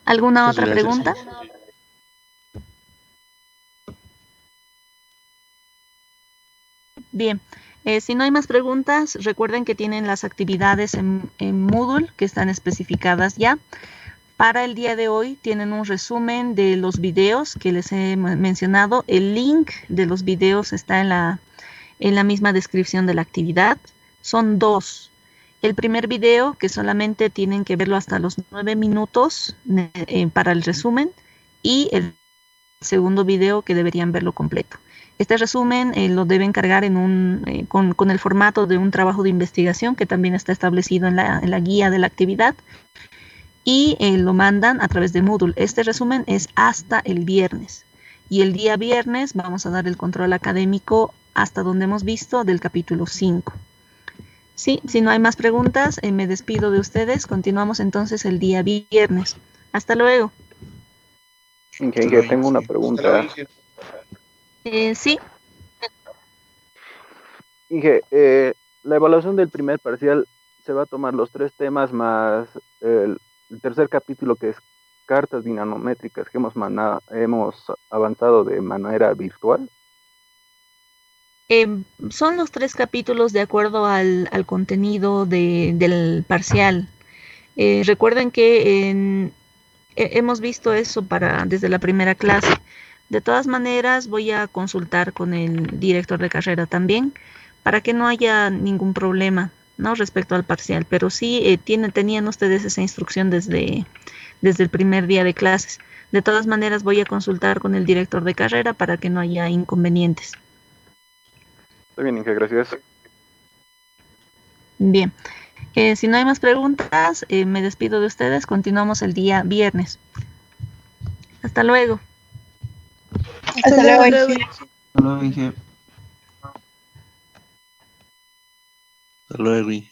¿Alguna Muchas otra gracias, pregunta? Inge. Bien, si no hay más preguntas, recuerden que tienen las actividades en Moodle que están especificadas ya. Para el día de hoy tienen un resumen de los videos que les he mencionado. El link de los videos está en la misma descripción de la actividad. Son dos. El primer video, que solamente tienen que verlo hasta los 9 minutos para el resumen, y el segundo video que deberían verlo completo. Este resumen lo deben cargar con el formato de un trabajo de investigación que también está establecido en la guía de la actividad, y lo mandan a través de Moodle. Este resumen es hasta el viernes, y el día viernes vamos a dar el control académico hasta donde hemos visto del capítulo 5. Sí, si no hay más preguntas, me despido de ustedes. Continuamos entonces el día viernes. Hasta luego. Inge, tengo una pregunta. Sí. Inge, la evaluación del primer parcial se va a tomar los 3 temas más el tercer capítulo, que es cartas dinamométricas, que hemos avanzado de manera virtual. Son los 3 capítulos de acuerdo al contenido del parcial. Recuerden que hemos visto eso desde la primera clase. De todas maneras, voy a consultar con el director de carrera también para que no haya ningún problema, ¿no?, respecto al parcial. Pero sí tenían ustedes esa instrucción desde el primer día de clases. De todas maneras, voy a consultar con el director de carrera para que no haya inconvenientes. Está bien, Inge, gracias. Bien. Si no hay más preguntas, me despido de ustedes. Continuamos el día viernes. Hasta luego. Hasta luego. Hasta luego, Inge. Hasta luego, Inge.